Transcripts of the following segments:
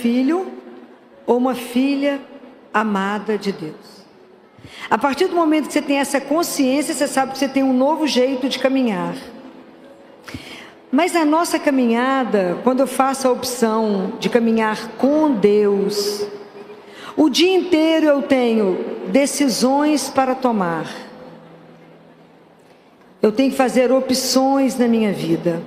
filho ou uma filha amada de Deus. A partir do momento que você tem essa consciência, você sabe que você tem um novo jeito de caminhar. Mas na nossa caminhada, quando eu faço a opção de caminhar com Deus, o dia inteiro eu tenho decisões para tomar. Eu tenho que fazer opções na minha vida.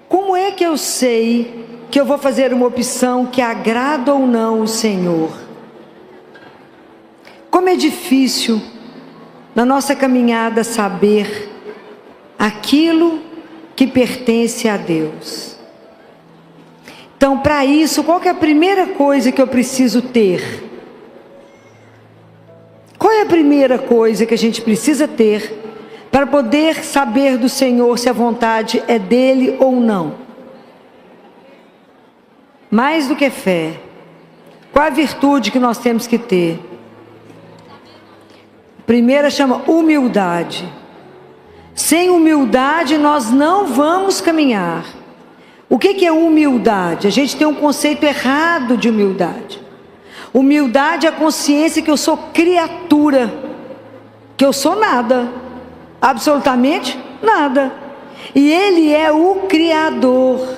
Como é que eu sei que eu vou fazer uma opção que agrada ou não o Senhor? Como é difícil na nossa caminhada saber aquilo que pertence a Deus. Então, para isso, qual que é a primeira coisa que eu preciso ter? Qual é a primeira coisa que a gente precisa ter para poder saber do Senhor se a vontade é dele ou não? Mais do que fé, qual a virtude que nós temos que ter? A primeira chama humildade. Sem humildade nós não vamos caminhar. O que é humildade? A gente tem um conceito errado de humildade. Humildade é a consciência que eu sou criatura, que eu sou nada, absolutamente nada, e Ele é o Criador.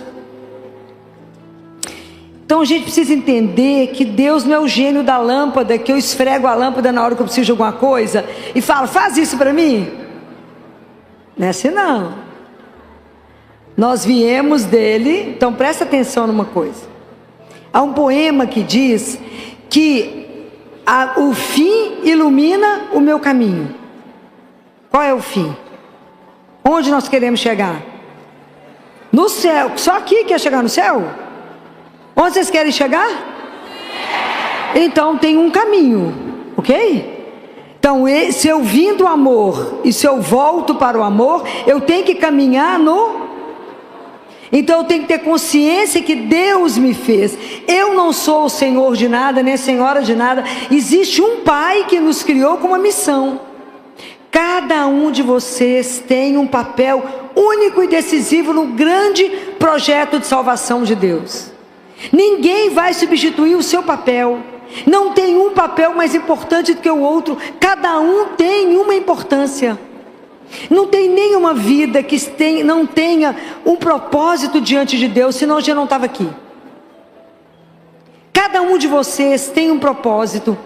Então a gente precisa entender que Deus não é o gênio da lâmpada, que eu esfrego a lâmpada na hora que eu preciso de alguma coisa e falo, faz isso para mim. Não é assim não. Nós viemos dele, então presta atenção numa coisa. Há um poema que diz que o fim ilumina o meu caminho. Qual é o fim? Onde nós queremos chegar? No céu. Só aqui quer chegar no céu? Onde vocês querem chegar? Então tem um caminho, ok? Então se eu vim do amor e se eu volto para o amor, eu tenho que caminhar no... Então eu tenho que ter consciência que Deus me fez. Eu não sou o senhor de nada, nem a senhora de nada. Existe um Pai que nos criou com uma missão. Cada um de vocês tem um papel único e decisivo no grande projeto de salvação de Deus. Ninguém vai substituir o seu papel. Não tem um papel mais importante do que o outro. Cada um tem uma importância. Não tem nenhuma vida que não tenha um propósito diante de Deus, senão eu já não estava aqui. Cada um de vocês tem um propósito,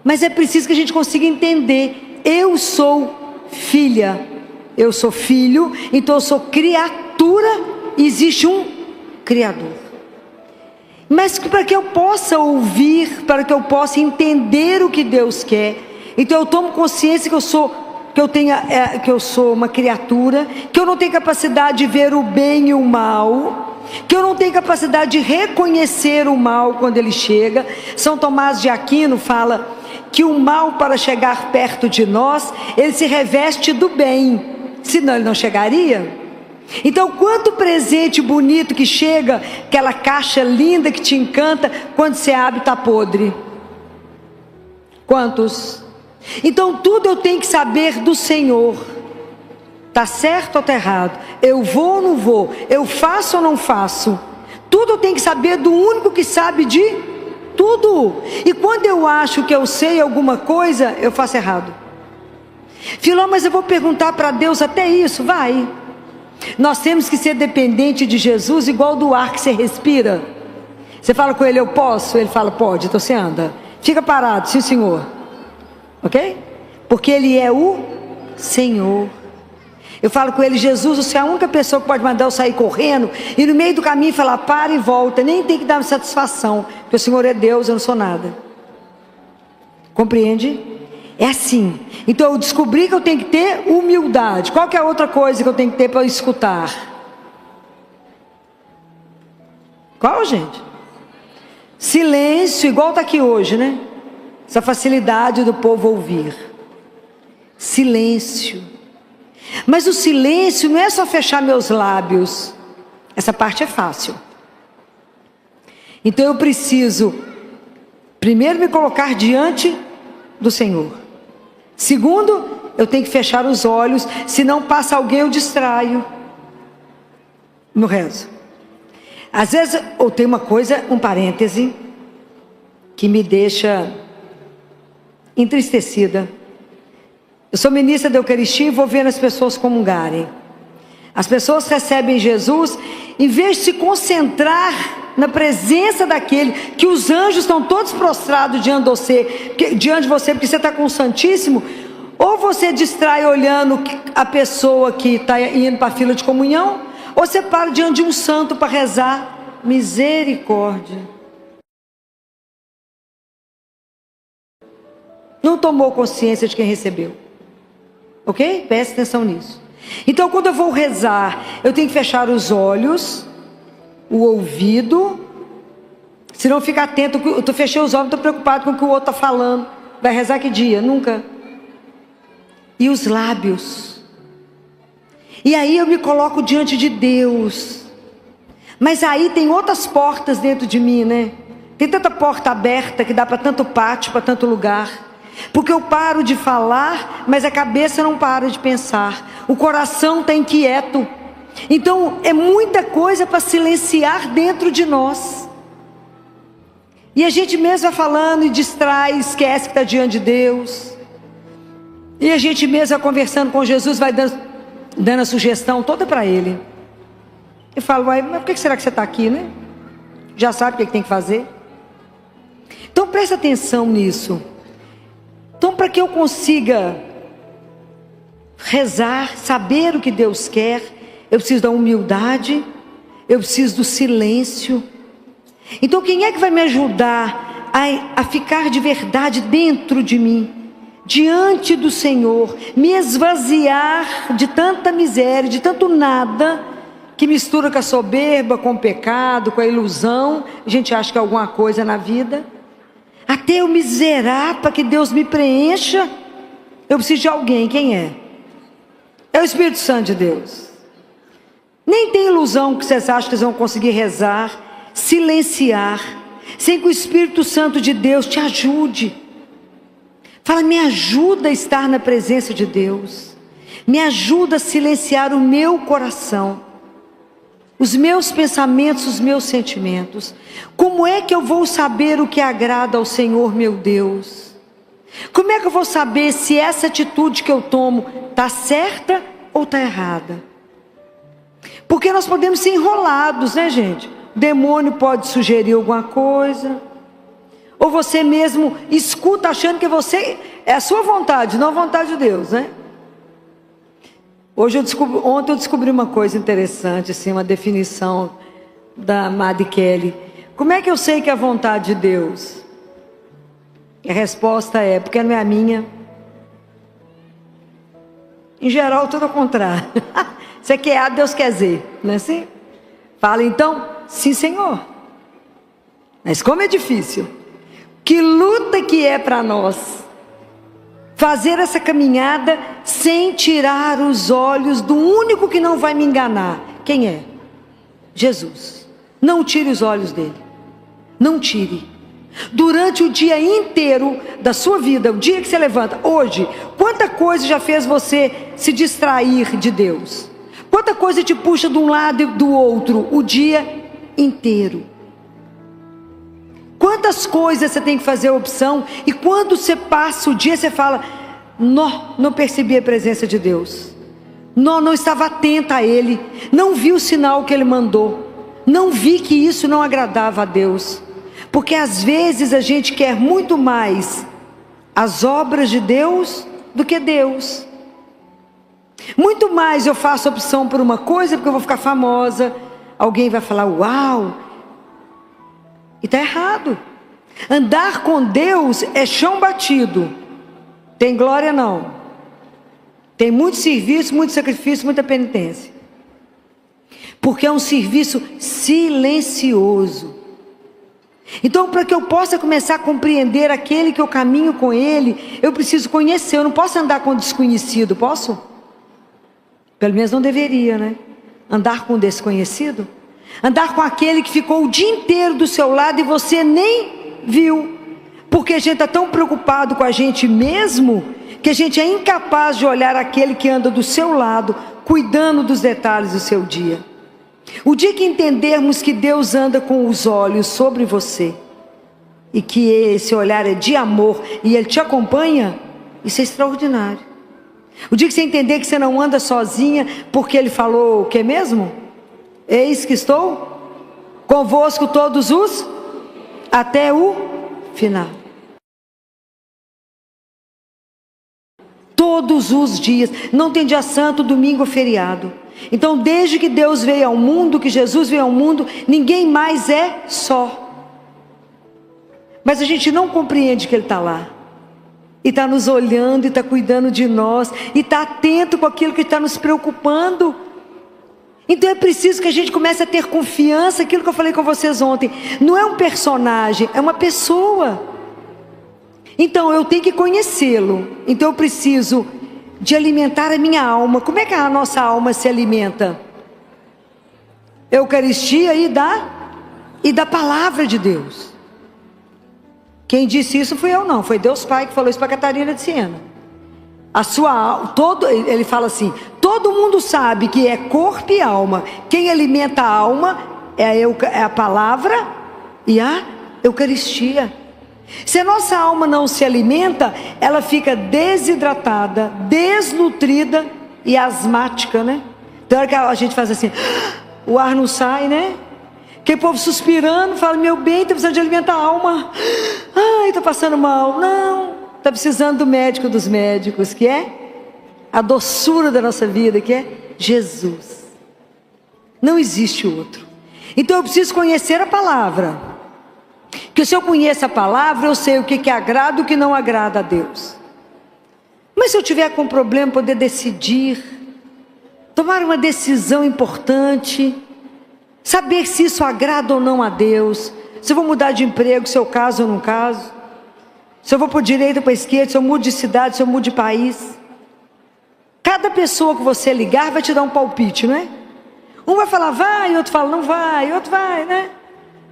mas é preciso que a gente consiga entender. Eu sou filha, eu sou filho, então eu sou criatura, e existe um Criador. Mas para que eu possa ouvir, para que eu possa entender o que Deus quer, então eu tomo consciência que eu sou uma criatura, que eu não tenho capacidade de ver o bem e o mal, que eu não tenho capacidade de reconhecer o mal quando ele chega. São Tomás de Aquino fala que o mal, para chegar perto de nós, ele se reveste do bem, senão ele não chegaria. Então, quanto presente bonito que chega, aquela caixa linda que te encanta, quando você abre está podre. Quantos? Então tudo eu tenho que saber do Senhor. Está certo ou está errado? Eu vou ou não vou? Eu faço ou não faço? Tudo eu tenho que saber do único que sabe de tudo. E quando eu acho que eu sei alguma coisa, eu faço errado. Filó, mas eu vou perguntar para Deus até isso? Vai. Nós temos que ser dependente de Jesus, igual do ar que você respira. Você fala com ele, eu posso? Ele fala, pode, então você anda. Fica parado, sim senhor. Ok? Porque Ele é o Senhor. Eu falo com Ele, Jesus, você é a única pessoa que pode mandar eu sair correndo e no meio do caminho falar, para e volta. Nem tem que dar satisfação, porque o Senhor é Deus, eu não sou nada. Compreende? É assim. Então eu descobri que eu tenho que ter humildade. Qual que é a outra coisa que eu tenho que ter para escutar? Qual, gente? Silêncio, igual está aqui hoje, né? Essa facilidade do povo ouvir. Silêncio. Mas o silêncio não é só fechar meus lábios. Essa parte é fácil. Então eu preciso primeiro me colocar diante do Senhor. Segundo, eu tenho que fechar os olhos, senão passa alguém eu distraio no rezo. Às vezes, ou tem uma coisa, um parêntese, que me deixa entristecida. Eu sou ministra da Eucaristia e vou vendo as pessoas comungarem. As pessoas recebem Jesus, em vez de se concentrar na presença daquele, que os anjos estão todos prostrados diante de você, porque você está com o Santíssimo, ou você distrai olhando a pessoa que está indo para a fila de comunhão, ou você para diante de um santo para rezar. Misericórdia. Não tomou consciência de quem recebeu. Ok? Preste atenção nisso. Então, quando eu vou rezar, eu tenho que fechar os olhos, o ouvido. Se não ficar atento, eu fechei os olhos, estou preocupado com o que o outro está falando. Vai rezar que dia? Nunca. E os lábios. E aí eu me coloco diante de Deus. Mas aí tem outras portas dentro de mim, né? Tem tanta porta aberta que dá para tanto pátio, para tanto lugar. Porque eu paro de falar, mas a cabeça não para de pensar. O coração está inquieto. Então é muita coisa para silenciar dentro de nós. E a gente mesmo vai falando e distrai, esquece que está diante de Deus. E a gente mesmo vai conversando com Jesus, vai dando a sugestão toda para Ele. Eu falo, mas por que será que você está aqui, né? Já sabe o que tem que fazer? Então presta atenção nisso. Então, para que eu consiga rezar, saber o que Deus quer, eu preciso da humildade, eu preciso do silêncio. Então, quem é que vai me ajudar a ficar de verdade dentro de mim, diante do Senhor, me esvaziar de tanta miséria, de tanto nada, que mistura com a soberba, com o pecado, com a ilusão? A gente acha que é alguma coisa na vida. Até eu me zerar para que Deus me preencha, eu preciso de alguém. Quem é? É o Espírito Santo de Deus. Nem tem ilusão que vocês acham que vocês vão conseguir rezar, silenciar, sem que o Espírito Santo de Deus te ajude. Fala, me ajuda a estar na presença de Deus, me ajuda a silenciar o meu coração, os meus pensamentos, os meus sentimentos. Como é que eu vou saber o que agrada ao Senhor meu Deus? Como é que eu vou saber se essa atitude que eu tomo está certa ou está errada? Porque nós podemos ser enrolados, né, gente? O demônio pode sugerir alguma coisa, ou você mesmo escuta achando que você é a sua vontade, não a vontade de Deus, né? Ontem eu descobri uma coisa interessante, assim, uma definição da Madre Kelly. Como é que eu sei que é a vontade de Deus? A resposta é, porque não é a minha. Em geral, tudo ao contrário. Você quer A, Deus quer Z, não é assim? Fala então, sim, Senhor. Mas como é difícil. Que luta que é para nós fazer essa caminhada sem tirar os olhos do único que não vai me enganar. Quem é? Jesus. Não tire os olhos dele. Não tire. Durante o dia inteiro da sua vida, o dia que você levanta, hoje, quanta coisa já fez você se distrair de Deus? Quanta coisa te puxa de um lado e do outro o dia inteiro? Quantas coisas você tem que fazer a opção, e quando você passa o dia, você fala, não percebi a presença de Deus, não estava atenta a Ele, não vi o sinal que Ele mandou, não vi que isso não agradava a Deus. Porque às vezes a gente quer muito mais as obras de Deus do que Deus. Muito mais eu faço opção por uma coisa porque eu vou ficar famosa, alguém vai falar, uau, e está errado. Andar com Deus é chão batido. Tem glória não. Tem muito serviço, muito sacrifício, muita penitência. Porque é um serviço silencioso. Então, para que eu possa começar a compreender aquele que eu caminho com ele, eu preciso conhecer. Eu não posso andar com desconhecido, posso? Pelo menos não deveria, né? Andar com desconhecido. Andar com aquele que ficou o dia inteiro do seu lado e você nem viu. Porque a gente está tão preocupado com a gente mesmo, que a gente é incapaz de olhar aquele que anda do seu lado, cuidando dos detalhes do seu dia. O dia que entendermos que Deus anda com os olhos sobre você, e que esse olhar é de amor, e Ele te acompanha, isso é extraordinário. O dia que você entender que você não anda sozinha, porque Ele falou o que mesmo? Eis que estou convosco todos os, até o final. Todos os dias, não tem dia santo, domingo ou feriado. Então, desde que Deus veio ao mundo, que Jesus veio ao mundo, ninguém mais é só. Mas a gente não compreende que Ele está lá, e está nos olhando, e está cuidando de nós, e está atento com aquilo que está nos preocupando. Então é preciso que a gente comece a ter confiança, aquilo que eu falei com vocês ontem, não é um personagem, é uma pessoa. Então eu tenho que conhecê-lo, então eu preciso de alimentar a minha alma. Como é que a nossa alma se alimenta? Eucaristia e da palavra de Deus. Quem disse isso fui eu não, foi Deus Pai que falou isso para Catarina de Siena. Ele fala assim, todo mundo sabe que é corpo e alma. Quem alimenta a alma é a palavra e a Eucaristia. Se a nossa alma não se alimenta, ela fica desidratada, desnutrida e asmática, né? Tem hora que a gente faz assim, o ar não sai, né? Que o povo suspirando, fala, meu bem, está precisando de alimentar a alma. Ai, estou passando mal. Não, está precisando do médico dos médicos, que é a doçura da nossa vida, que é Jesus. Não existe outro. Então eu preciso conhecer a palavra. Porque se eu conheço a palavra, eu sei o que agrada e o que não agrada a Deus. Mas se eu tiver com problema, poder decidir, tomar uma decisão importante, saber se isso agrada ou não a Deus, se eu vou mudar de emprego, se eu caso ou não caso, se eu vou para a direita ou para a esquerda, se eu mudo de cidade, se eu mudo de país. Cada pessoa que você ligar vai te dar um palpite, não é? Um vai falar vai, outro fala não vai, outro vai, né?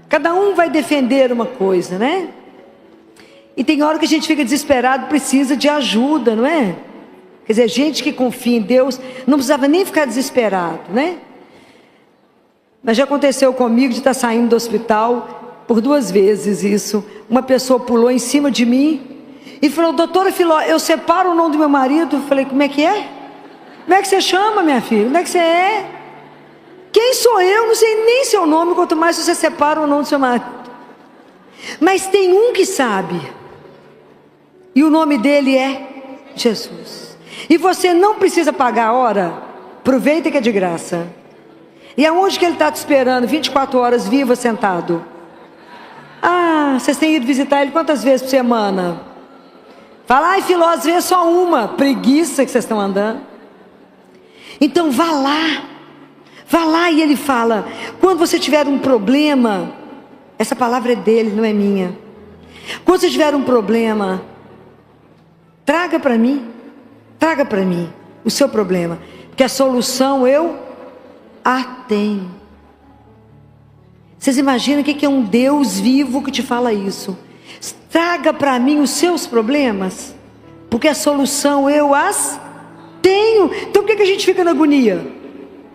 Cada um vai defender uma coisa, né? E tem hora que a gente fica desesperado, precisa de ajuda, não é? Quer dizer, gente que confia em Deus não precisava nem ficar desesperado, né? Mas já aconteceu comigo de estar saindo do hospital por 2 vezes isso. Uma pessoa pulou em cima de mim e falou, doutora Filó, eu separo o nome do meu marido. Eu falei, como é que é? Como é que você chama, minha filha? Como é que você é? Quem sou eu? Não sei nem seu nome, quanto mais você separa o nome do seu marido. Mas tem um que sabe, e o nome dele é Jesus. E você não precisa pagar a hora, aproveita que é de graça. E aonde que ele está te esperando? 24 horas viva, sentado. Ah, vocês têm ido visitar ele quantas vezes por semana? Fala, ai Filó, às vezes só uma. Preguiça que vocês estão andando. Então vá lá e ele fala, quando você tiver um problema, essa palavra é dele, não é minha. Quando você tiver um problema, traga para mim o seu problema, porque a solução eu a tenho. Vocês imaginam o que é um Deus vivo que te fala isso? Traga para mim os seus problemas, porque a solução eu as tenho. Então por que a gente fica na agonia?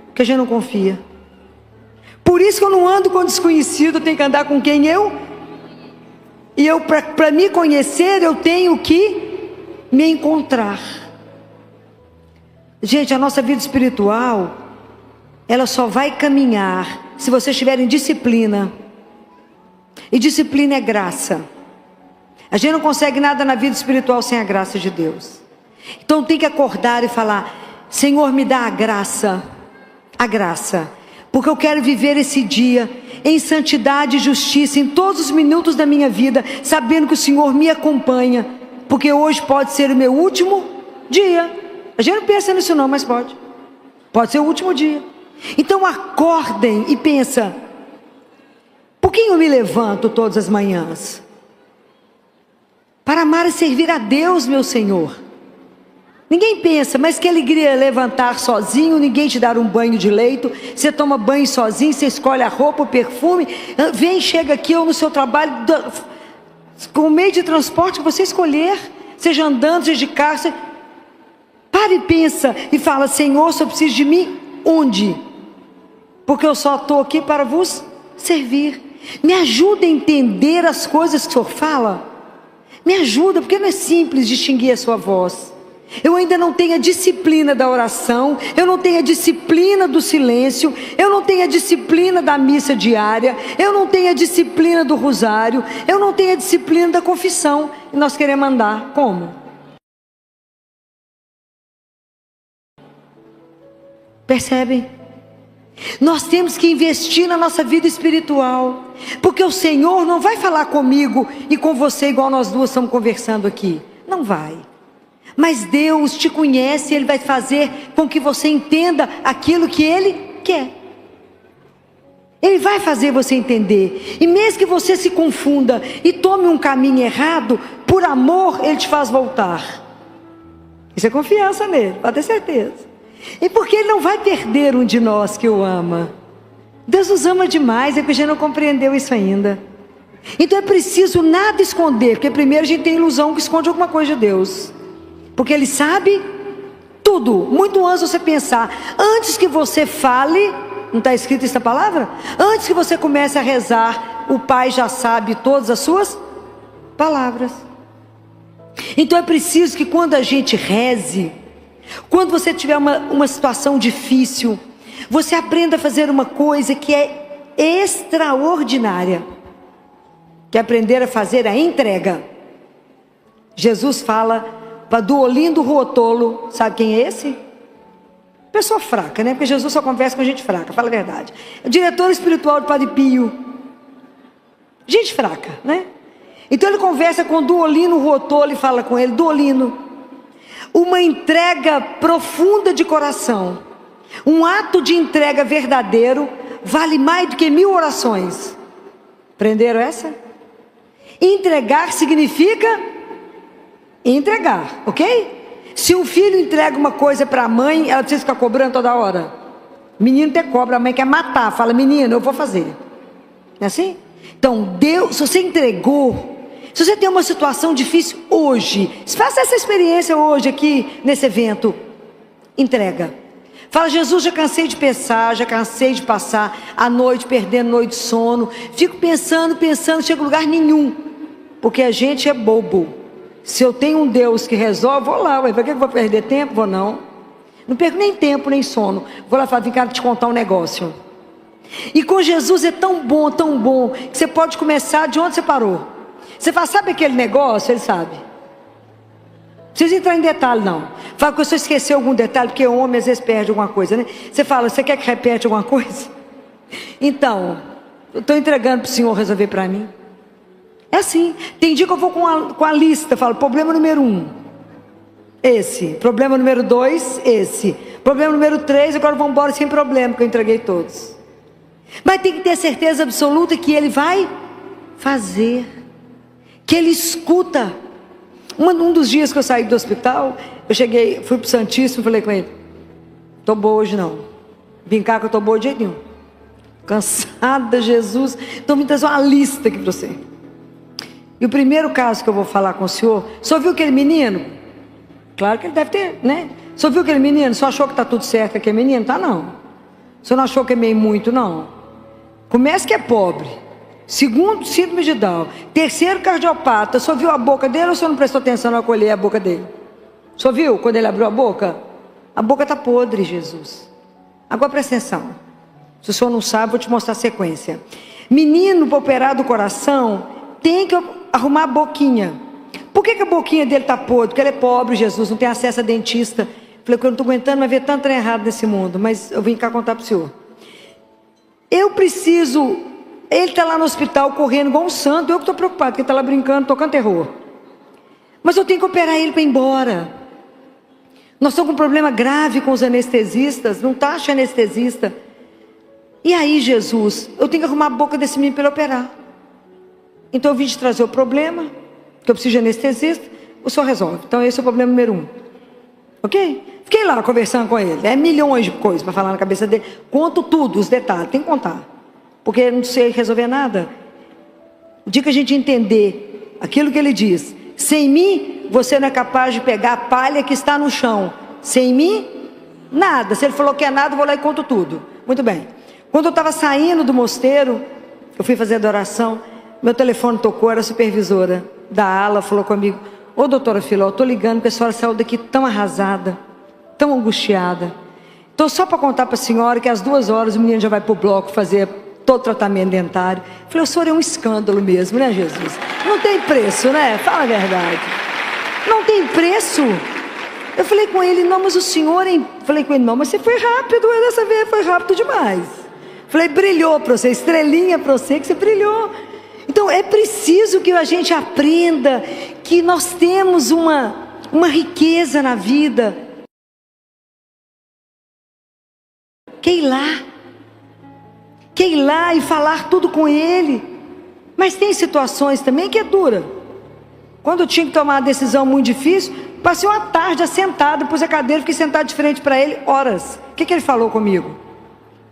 Porque a gente não confia. Por isso que eu não ando com desconhecido, eu tenho que andar com quem eu. E eu, para me conhecer, eu tenho que me encontrar. Gente, a nossa vida espiritual, ela só vai caminhar se vocês tiverem disciplina. E disciplina é graça. A gente não consegue nada na vida espiritual sem a graça de Deus. Então tem que acordar e falar, Senhor, me dá a graça, porque eu quero viver esse dia em santidade e justiça, em todos os minutos da minha vida, sabendo que o Senhor me acompanha, porque hoje pode ser o meu último dia. A gente não pensa nisso não, mas pode ser o último dia. Então acordem e pensa, por que eu me levanto todas as manhãs? Para amar e servir a Deus, meu Senhor. Ninguém pensa, mas que alegria levantar sozinho, ninguém te dar um banho de leito, você toma banho sozinho, você escolhe a roupa, o perfume, vem, chega aqui ou no seu trabalho, com o meio de transporte que você escolher, seja andando, seja de carro, para e pensa, e fala, Senhor, se eu preciso de mim, onde? porque eu só estou aqui para vos servir. Me ajuda a entender as coisas que o Senhor fala. Me ajuda, porque não é simples distinguir a sua voz. Eu ainda não tenho a disciplina da oração, eu não tenho a disciplina do silêncio, eu não tenho a disciplina da missa diária, eu não tenho a disciplina do rosário, eu não tenho a disciplina da confissão. E nós queremos andar como? Percebem? Nós temos que investir na nossa vida espiritual, porque o Senhor não vai falar comigo e com você igual nós duas estamos conversando aqui. Não vai. Mas Deus te conhece, Ele vai fazer com que você entenda aquilo que Ele quer. Ele vai fazer você entender. E mesmo que você se confunda e tome um caminho errado, por amor Ele te faz voltar. Isso é confiança nele, pode ter certeza. E porque Ele não vai perder um de nós que o ama. Deus nos ama demais, é que a gente não compreendeu isso ainda. Então é preciso nada esconder, porque primeiro a gente tem ilusão que esconde alguma coisa de Deus. Porque Ele sabe tudo, muito antes de você pensar. Antes que você fale, não está escrito essa palavra? Antes que você comece a rezar, o Pai já sabe todas as suas palavras. Então é preciso que quando a gente reze, quando você tiver uma situação difícil, você aprenda a fazer uma coisa que é extraordinária, que é aprender a fazer a entrega. Jesus fala para Duolindo Ruotolo, sabe quem é esse? Pessoa fraca, né? Porque Jesus só conversa com gente fraca, fala a verdade. É o diretor espiritual do Padre Pio. Gente fraca, né? Então ele conversa com Duolindo Ruotolo e fala com ele: Duolindo, uma entrega profunda de coração, um ato de entrega verdadeiro, vale mais do que 1000 orações. Aprenderam essa? Entregar significa entregar, ok? Se um filho entrega uma coisa para a mãe, ela precisa ficar cobrando toda hora. Menino até cobra, a mãe quer matar, fala: menino, eu vou fazer. Não é assim? Então Deus, se você entregou, se você tem uma situação difícil hoje, faça essa experiência hoje aqui nesse evento. Entrega. Fala: Jesus, já cansei de pensar, já cansei de passar a noite perdendo noite de sono. Fico pensando, chego a lugar nenhum. Porque a gente é bobo. Se eu tenho um Deus que resolve, vou lá. Para que eu vou perder tempo? Vou não. Não perco nem tempo, nem sono. Vou lá falar: vem cá te contar um negócio. E com Jesus é tão bom, que você pode começar de onde você parou. Você fala: sabe aquele negócio? Ele sabe. Não precisa entrar em detalhe não. Fala que você esqueceu algum detalhe, porque o homem às vezes perde alguma coisa, né? Você fala: você quer que repete alguma coisa? Então, eu estou entregando para o Senhor resolver para mim. É assim. Tem dia que eu vou com a lista. Falo: problema número 1, esse. Problema número 2, esse. Problema número 3, agora vamos embora sem problema, porque eu entreguei todos. Mas tem que ter certeza absoluta que Ele vai fazer, que Ele escuta. Um dos dias que eu saí do hospital, eu cheguei, fui para o Santíssimo e falei com ele: estou boa hoje não. Vim cá que eu estou boa de jeito nenhum. Cansada, Jesus. Então me traz uma lista aqui para você. E o primeiro caso que eu vou falar com o senhor viu aquele menino? Claro que ele deve ter, né? O senhor viu aquele menino? Só achou que está tudo certo aquele menino? Tá não. O senhor não achou que é meio muito, não? Começa que é pobre. Segundo, síndrome de Down. Terceiro, cardiopata. O senhor viu a boca dele ou o senhor não prestou atenção na colher a boca dele? O senhor viu quando ele abriu a boca? A boca está podre, Jesus. Agora presta atenção. Se o senhor não sabe, vou te mostrar a sequência. Menino para operar do coração tem que arrumar a boquinha. Por que a boquinha dele está podre? Porque ele é pobre, Jesus, não tem acesso a dentista. Falei que eu não estou aguentando mais ver tanto trem errado nesse mundo, mas eu vim cá contar para o senhor. Eu preciso. Ele está lá no hospital correndo igual um santo. Eu que estou preocupado, porque ele está lá brincando, tocando terror. Mas eu tenho que operar ele para ir embora. Nós estamos com um problema grave com os anestesistas. Não está achando anestesista. E aí, Jesus, eu tenho que arrumar a boca desse menino para ele operar. Então eu vim te trazer o problema, que eu preciso de anestesista. O senhor resolve. Então esse é o problema número 1. Ok? Fiquei lá conversando com ele. É milhões de coisas para falar na cabeça dele. Conto tudo, os detalhes. Tem que contar. Porque eu não sei resolver nada. O dia que a gente entender aquilo que ele diz: sem mim, você não é capaz de pegar a palha que está no chão. Sem mim, nada. Se ele falou que é nada, eu vou lá e conto tudo. Muito bem. Quando eu estava saindo do mosteiro, eu fui fazer adoração, meu telefone tocou, era a supervisora da ala, falou comigo: ô doutora Filó, eu estou ligando porque a senhora saiu daqui tão arrasada, tão angustiada. Então só para contar para a senhora que às 2 horas o menino já vai para o bloco fazer todo o tratamento dentário. Eu falei: o senhor é um escândalo mesmo, né, Jesus? Não tem preço, né? Fala a verdade. Não tem preço. Eu falei com ele: não, mas o senhor... Falei com ele: não, mas você foi rápido, dessa vez foi rápido demais. Falei: brilhou para você, estrelinha para você, que você brilhou. Então é preciso que a gente aprenda que nós temos uma riqueza na vida. Quer ir lá e falar tudo com ele. Mas tem situações também que é dura. Quando eu tinha que tomar uma decisão muito difícil, passei uma tarde assentado, pus a cadeira, fiquei sentado de frente para ele, horas. O que ele falou comigo?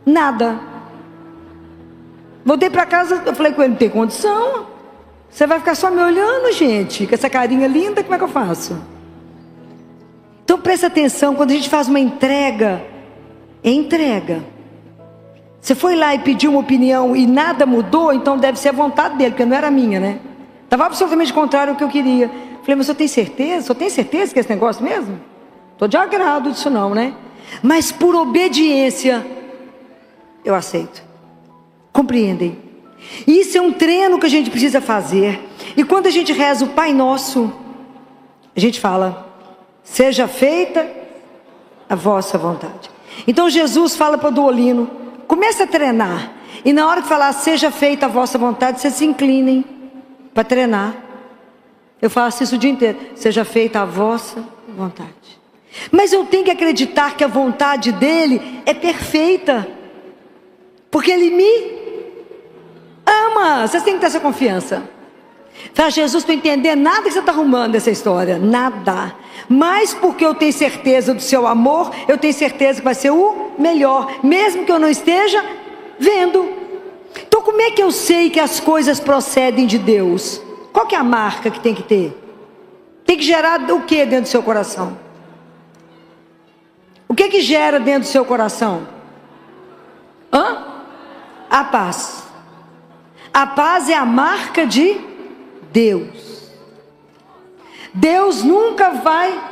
Nada. Voltei para casa, eu falei com ele: não tem condição. Você vai ficar só me olhando, gente, com essa carinha linda, como é que eu faço? Então presta atenção, quando a gente faz uma entrega, é entrega. Você foi lá e pediu uma opinião e nada mudou, então deve ser a vontade dele, porque não era minha, né? Estava absolutamente contrário ao que eu queria. Falei: mas eu tenho certeza? Só tem certeza que é esse negócio mesmo? Estou de agrado disso não, né? Mas por obediência, eu aceito. Compreendem? Isso é um treino que a gente precisa fazer. E quando a gente reza o Pai Nosso, a gente fala: seja feita a vossa vontade. Então Jesus fala para o Duolino: comece a treinar. E na hora que falar seja feita a vossa vontade, vocês se inclinem para treinar. Eu faço isso o dia inteiro: seja feita a vossa vontade. Mas eu tenho que acreditar que a vontade dele é perfeita, porque ele me ama. Vocês têm que ter essa confiança. Fala: Jesus, estou entendendo nada que você está arrumando dessa história, nada. Mas porque eu tenho certeza do seu amor, eu tenho certeza que vai ser o melhor, mesmo que eu não esteja vendo. Então como é que eu sei que as coisas procedem de Deus? Qual que é a marca que tem que ter? Tem que gerar o que dentro do seu coração? O que gera dentro do seu coração? A paz. A paz é a marca de Deus. Deus nunca vai...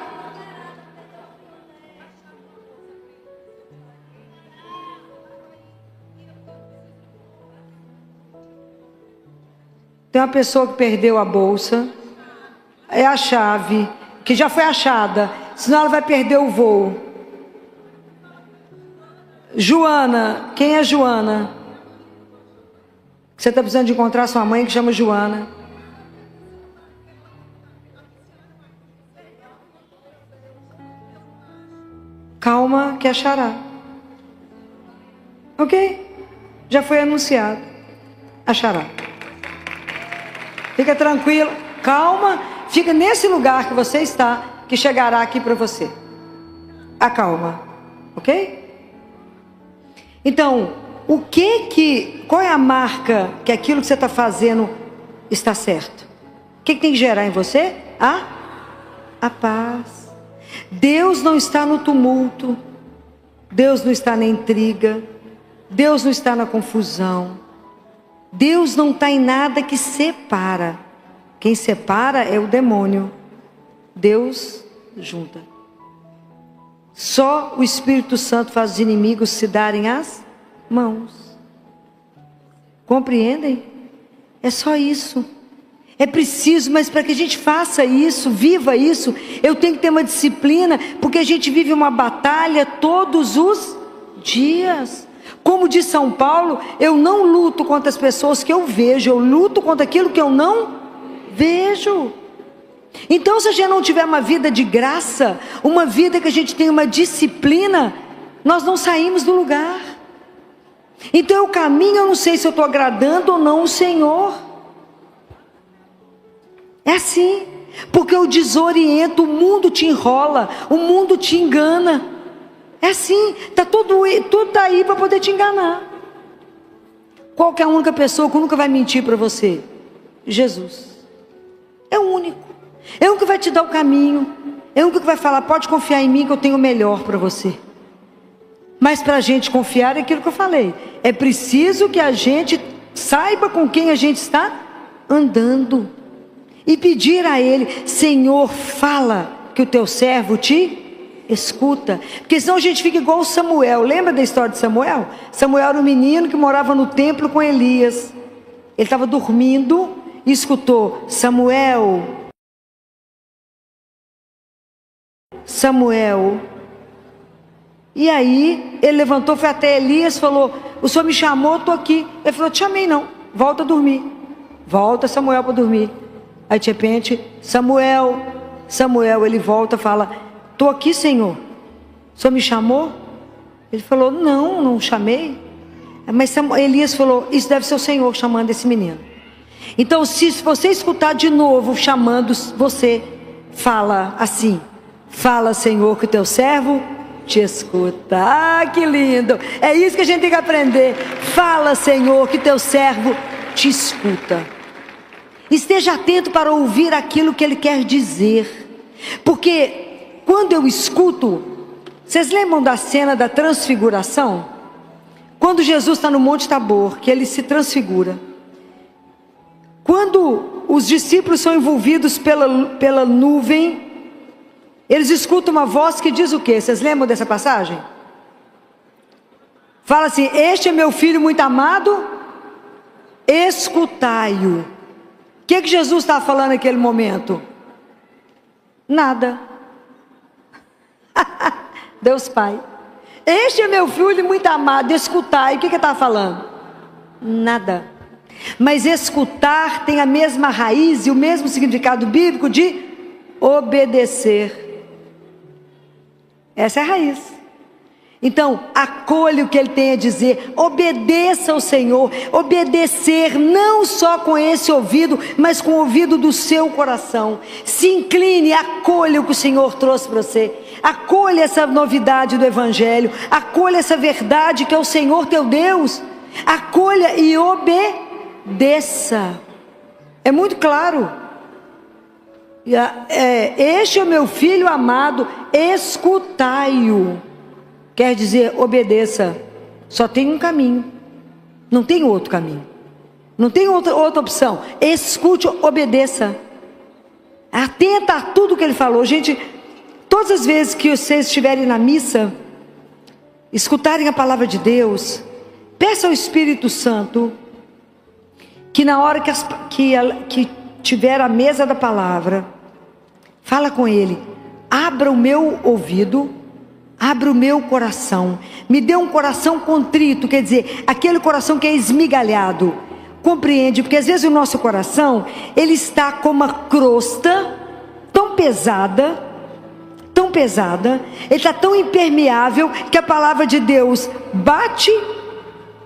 Tem uma pessoa que perdeu a bolsa, é a chave, que já foi achada, senão ela vai perder o voo. Joana, quem é Joana? Você está precisando de encontrar sua mãe, que chama Joana. Calma que achará. Ok? Já foi anunciado. Achará. Fica tranquilo, calma, fica nesse lugar que você está, que chegará aqui para você. Acalma, ok? Então, qual é a marca que aquilo que você está fazendo está certo? O que tem que gerar em você? A paz. Deus não está no tumulto, Deus não está na intriga, Deus não está na confusão. Deus não está em nada que separa. Quem separa é o demônio. Deus junta. Só o Espírito Santo faz os inimigos se darem as mãos. Compreendem? É só isso. É preciso, mas para que a gente faça isso, viva isso, eu tenho que ter uma disciplina, porque a gente vive uma batalha todos os dias. Como diz São Paulo, eu não luto contra as pessoas que eu vejo, eu luto contra aquilo que eu não vejo. Então, se a gente não tiver uma vida de graça, uma vida que a gente tem uma disciplina, nós não saímos do lugar. Então eu caminho, eu não sei se eu estou agradando ou não o Senhor. É assim, porque eu desoriento, o mundo te enrola, o mundo te engana. É assim, está tudo aí para poder te enganar. Qual que é a única pessoa que nunca vai mentir para você? Jesus. É o único. É o único que vai te dar o caminho. É o único que vai falar: pode confiar em mim que eu tenho o melhor para você. Mas para a gente confiar é aquilo que eu falei. É preciso que a gente saiba com quem a gente está andando. E pedir a Ele: Senhor, fala, que o teu servo te escuta. Porque senão a gente fica igual Samuel. Lembra da história de Samuel? Samuel era um menino que morava no templo com Elias. Ele estava dormindo e escutou: Samuel, Samuel. E aí ele levantou, foi até Elias, falou: o senhor me chamou, estou aqui. Ele falou: te chamei não, volta a dormir. Volta Samuel para dormir. Aí de repente, Samuel, ele volta e fala: estou aqui, Senhor, o senhor me chamou? Ele falou: não chamei. Mas Elias falou: isso deve ser o Senhor chamando esse menino. Então, se você escutar de novo chamando você, fala assim: fala, Senhor, que o teu servo te escuta. Ah, que lindo! É isso que a gente tem que aprender. Fala, Senhor, que teu servo te escuta. Esteja atento para ouvir aquilo que Ele quer dizer. Porque quando eu escuto, vocês lembram da cena da transfiguração? Quando Jesus está no Monte Tabor, que Ele se transfigura. Quando os discípulos são envolvidos pela nuvem, eles escutam uma voz que diz o quê? Vocês lembram dessa passagem? Fala assim: este é meu filho muito amado, escutai-o. O que Jesus estava falando naquele momento? Nada. Deus Pai: este é meu filho muito amado, escutai. O que ele estava falando? Nada. Mas escutar tem a mesma raiz e o mesmo significado bíblico de obedecer. Essa é a raiz. Então, acolha o que Ele tem a dizer, obedeça ao Senhor. Obedecer não só com esse ouvido, mas com o ouvido do seu coração. Se incline, acolha o que o Senhor trouxe para você. Acolha essa novidade do Evangelho. Acolha essa verdade que é o Senhor teu Deus. Acolha e obedeça. É muito claro. Este é o meu filho amado, escutai-o. Quer dizer, obedeça. Só tem um caminho, não tem outro caminho, não tem outra opção. Escute, obedeça. Atenta a tudo que Ele falou. Gente, todas as vezes que vocês estiverem na missa, escutarem a palavra de Deus, peça ao Espírito Santo que na hora que tiver a mesa da palavra, fala com Ele: abra o meu ouvido, abra o meu coração, me dê um coração contrito, quer dizer, aquele coração que é esmigalhado. Compreende? Porque às vezes o nosso coração, ele está com uma crosta tão pesada, ele está tão impermeável, que a palavra de Deus bate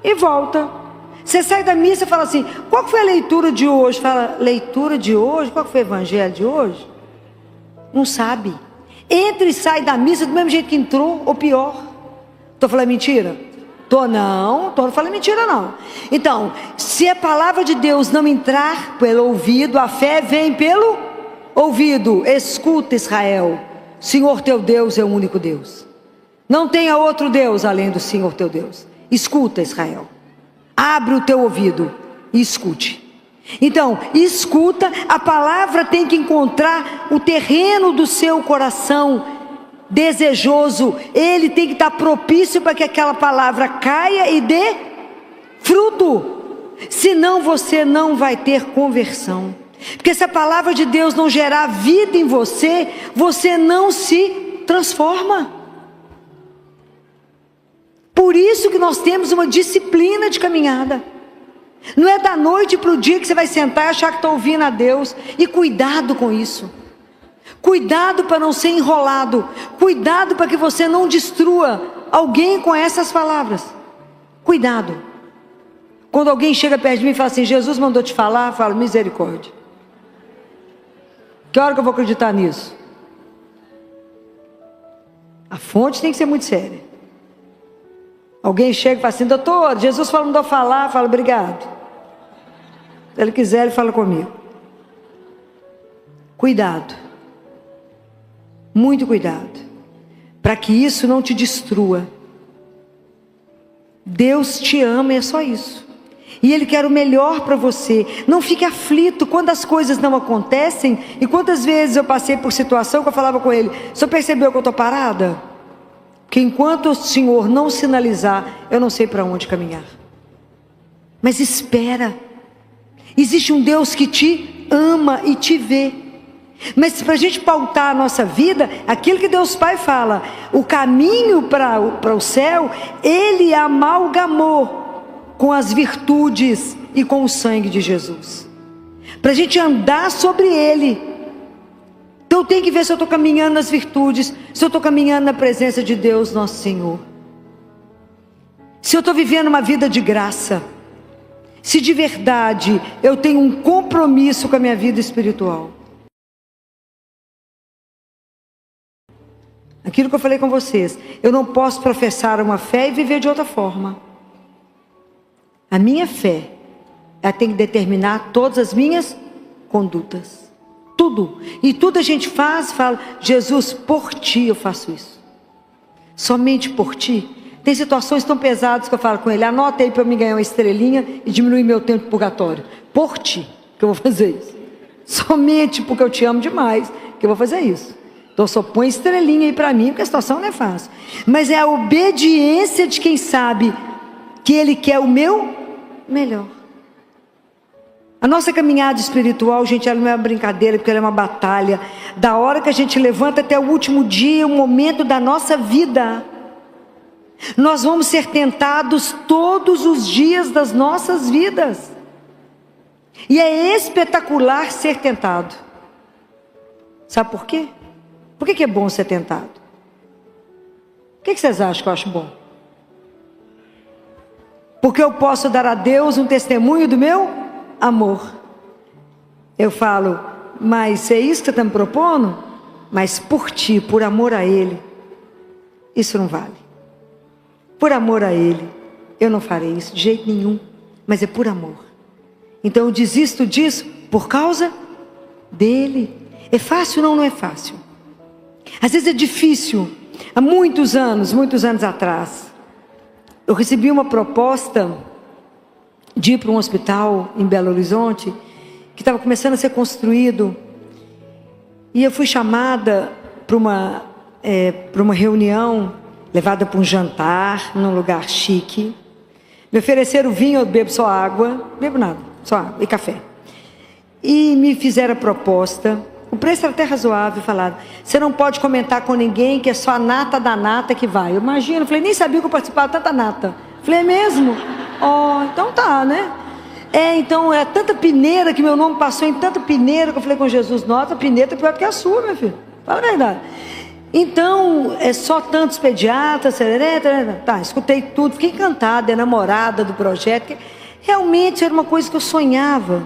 e volta. Você sai da missa e fala assim: qual foi a leitura de hoje? Fala: leitura de hoje? Qual foi o evangelho de hoje? Não sabe. Entra e sai da missa do mesmo jeito que entrou, ou pior. Estou falando mentira? Não falando mentira não. Então, se a palavra de Deus não entrar pelo ouvido, a fé vem pelo ouvido. Escuta, Israel, Senhor teu Deus é o único Deus. Não tenha outro Deus além do Senhor teu Deus. Escuta, Israel. Abre o teu ouvido e escute. Então, escuta, a palavra tem que encontrar o terreno do seu coração desejoso. Ele tem que estar propício para que aquela palavra caia e dê fruto. Senão você não vai ter conversão. Porque se a palavra de Deus não gerar vida em você, você não se transforma. Por isso que nós temos uma disciplina de caminhada. Não é da noite para o dia que você vai sentar e achar que está ouvindo a Deus. E cuidado com isso. Cuidado para não ser enrolado. Cuidado para que você não destrua alguém com essas palavras. Cuidado. Quando alguém chega perto de mim e fala assim: Jesus mandou te falar, eu falo: misericórdia. Que hora que eu vou acreditar nisso? A fonte tem que ser muito séria. Alguém chega e fala assim: doutor, Jesus mandou falar, eu falo: obrigado. Se Ele quiser, Ele fala comigo. Cuidado. Muito cuidado. Para que isso não te destrua. Deus te ama e é só isso. E Ele quer o melhor para você. Não fique aflito quando as coisas não acontecem. E quantas vezes eu passei por situação que eu falava com Ele: o senhor percebeu que eu estou parada? Que enquanto o Senhor não sinalizar, eu não sei para onde caminhar. Mas espera. Existe um Deus que te ama e te vê. Mas para a gente pautar a nossa vida, aquilo que Deus Pai fala, o caminho para o céu, Ele amalgamou com as virtudes e com o sangue de Jesus, para a gente andar sobre Ele. Então eu tenho que ver se eu estou caminhando nas virtudes, se eu estou caminhando na presença de Deus nosso Senhor, se eu estou vivendo uma vida de graça, se de verdade eu tenho um compromisso com a minha vida espiritual. Aquilo que eu falei com vocês, eu não posso professar uma fé e viver de outra forma. A minha fé, ela tem que determinar todas as minhas condutas. Tudo. E tudo a gente fala: Jesus, por ti eu faço isso. Somente por ti. Tem situações tão pesadas que eu falo com Ele: anota aí para eu me ganhar uma estrelinha e diminuir meu tempo de purgatório. Por ti que eu vou fazer isso. Somente porque eu te amo demais que eu vou fazer isso. Então só põe estrelinha aí para mim, porque a situação não é fácil. Mas é a obediência de quem sabe que Ele quer o meu melhor. A nossa caminhada espiritual, gente, ela não é uma brincadeira, porque ela é uma batalha. Da hora que a gente levanta até o último dia, o momento da nossa vida. Nós vamos ser tentados todos os dias das nossas vidas. E é espetacular ser tentado. Sabe por quê? Por que é bom ser tentado? O que vocês acham que eu acho bom? Porque eu posso dar a Deus um testemunho do meu amor. Eu falo: mas é isso que você está me propondo? Mas por ti, por amor a Ele, isso não vale. Por amor a Ele, eu não farei isso de jeito nenhum. Mas é por amor. Então eu desisto disso por causa dEle. É fácil? Não, não é fácil. Às vezes é difícil. Há muitos anos atrás, eu recebi uma proposta de ir para um hospital em Belo Horizonte, que estava começando a ser construído. E eu fui chamada para uma reunião, levada para um jantar, num lugar chique. Me ofereceram vinho, eu bebo só água, não bebo nada, só água e café. E me fizeram a proposta. O preço era até razoável. Falaram: você não pode comentar com ninguém, que é só a nata da nata que vai. Eu imagino, falei, nem sabia que eu participava de tanta nata. Falei: é mesmo? Então tá, né? Então é tanta peneira, que meu nome passou em tanta peneira, que eu falei com Jesus: nossa, a peneira é pior que a sua, meu filho. Fala a verdade. Então, é só tantos pediatras, tá, escutei tudo, fiquei encantada, enamorada do projeto, que realmente era uma coisa que eu sonhava.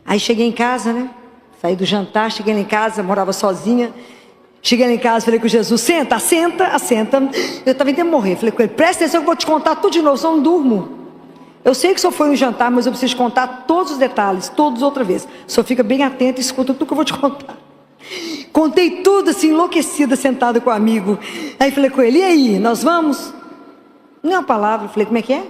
Aí cheguei em casa, né? Saí do jantar, cheguei lá em casa, morava sozinha. Cheguei lá em casa, falei com Jesus: senta, assenta. Eu estava tentando morrer. Falei com ele: presta atenção que eu vou te contar tudo de novo, senão eu não durmo. Eu sei que o senhor foi no jantar, mas eu preciso contar todos os detalhes, todos outra vez. O senhor fica bem atento e escuta tudo que eu vou te contar. Contei tudo assim, enlouquecida, sentada com o amigo. Aí falei com ele: e aí, nós vamos? Nem uma palavra. Falei: como é que é?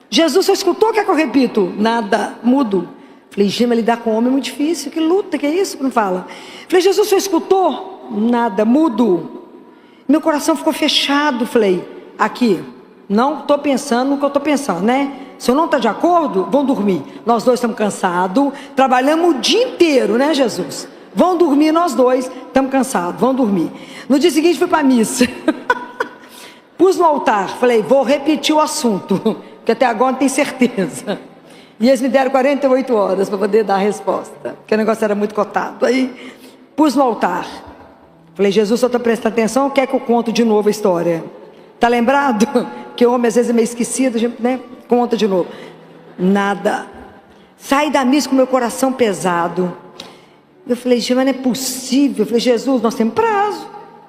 Jesus, você escutou o que é que eu repito? Nada, mudo. Falei: Gima, lidar com homem é muito difícil. Que luta, que é isso? Não fala. Falei: Jesus, você escutou? Nada, mudo. Meu coração ficou fechado. Falei: aqui, não estou pensando no que eu estou pensando, né? Se eu não está de acordo, vão dormir. Nós dois estamos cansados, trabalhamos o dia inteiro, né, Jesus? Vão dormir nós dois, estamos cansados, vão dormir. No dia seguinte fui para a missa. Pus no altar, falei: vou repetir o assunto, porque até agora não tenho certeza. E eles me deram 48 horas para poder dar a resposta, porque o negócio era muito cotado. Aí pus no altar, falei: Jesus, só está prestando atenção ou quer que eu conto de novo a história? Está lembrado? Que o homem às vezes é meio esquecido, né? Conta de novo. Nada. Saí da missa com meu coração pesado. Eu falei: Gima, não é possível. Eu falei: Jesus, nós temos prazo.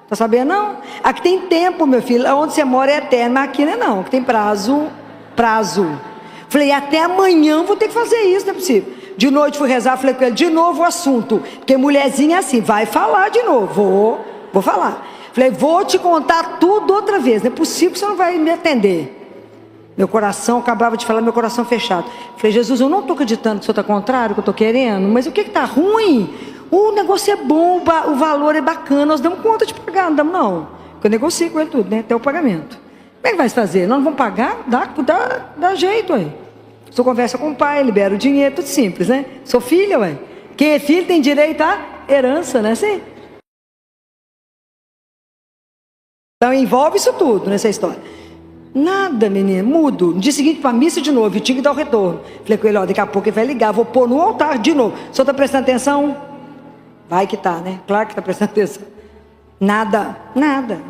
Tá sabendo não? Aqui tem tempo, meu filho. Onde você mora é eterno, mas aqui não é não. Aqui tem prazo. Falei: até amanhã eu vou ter que fazer isso, não é possível. De noite fui rezar, falei com ele: de novo o assunto. Porque mulherzinha é assim, vai falar de novo. Vou falar. Falei, vou te contar tudo outra vez. Não é possível que você não vai me atender. Meu coração, acabava de falar, meu coração fechado. Falei, Jesus, eu não estou acreditando que o senhor está contrário, que eu estou querendo. Mas o que está ruim? O negócio é bom, o valor é bacana. Nós damos conta de pagar, não damos não. Porque eu negocio com ele tudo, né? Até o pagamento. Como é que vai fazer? Nós não vamos pagar? Dá jeito, ué. O senhor conversa com o pai, libera o dinheiro, tudo simples, né? Sou filha, ué. Quem é filho tem direito à herança, né? Assim? Então envolve isso tudo nessa história. Nada, menina, mudo. No dia seguinte para a missa de novo, eu tinha que dar o retorno. Falei com ele, ó, daqui a pouco ele vai ligar, vou pôr no altar de novo. O senhor está prestando atenção? Vai que tá, né? Claro que está prestando atenção. Nada.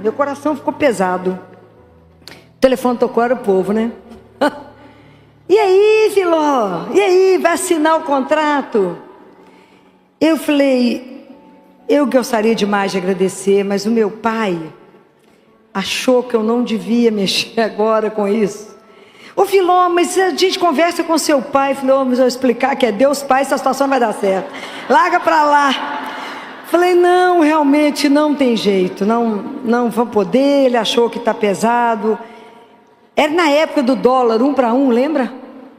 Meu coração ficou pesado. O telefone tocou, era o povo, né? E aí, Filó? E aí, vai assinar o contrato? Eu falei, eu gostaria demais de agradecer, mas o meu pai achou que eu não devia mexer agora com isso. Ô Filó, mas a gente conversa com seu pai. Filó, mas eu vou explicar que é Deus Pai, essa situação não vai dar certo. Larga pra lá. Falei, não, realmente não tem jeito, não vou poder. Ele achou que está pesado. Era na época do dólar, 1 para 1, lembra?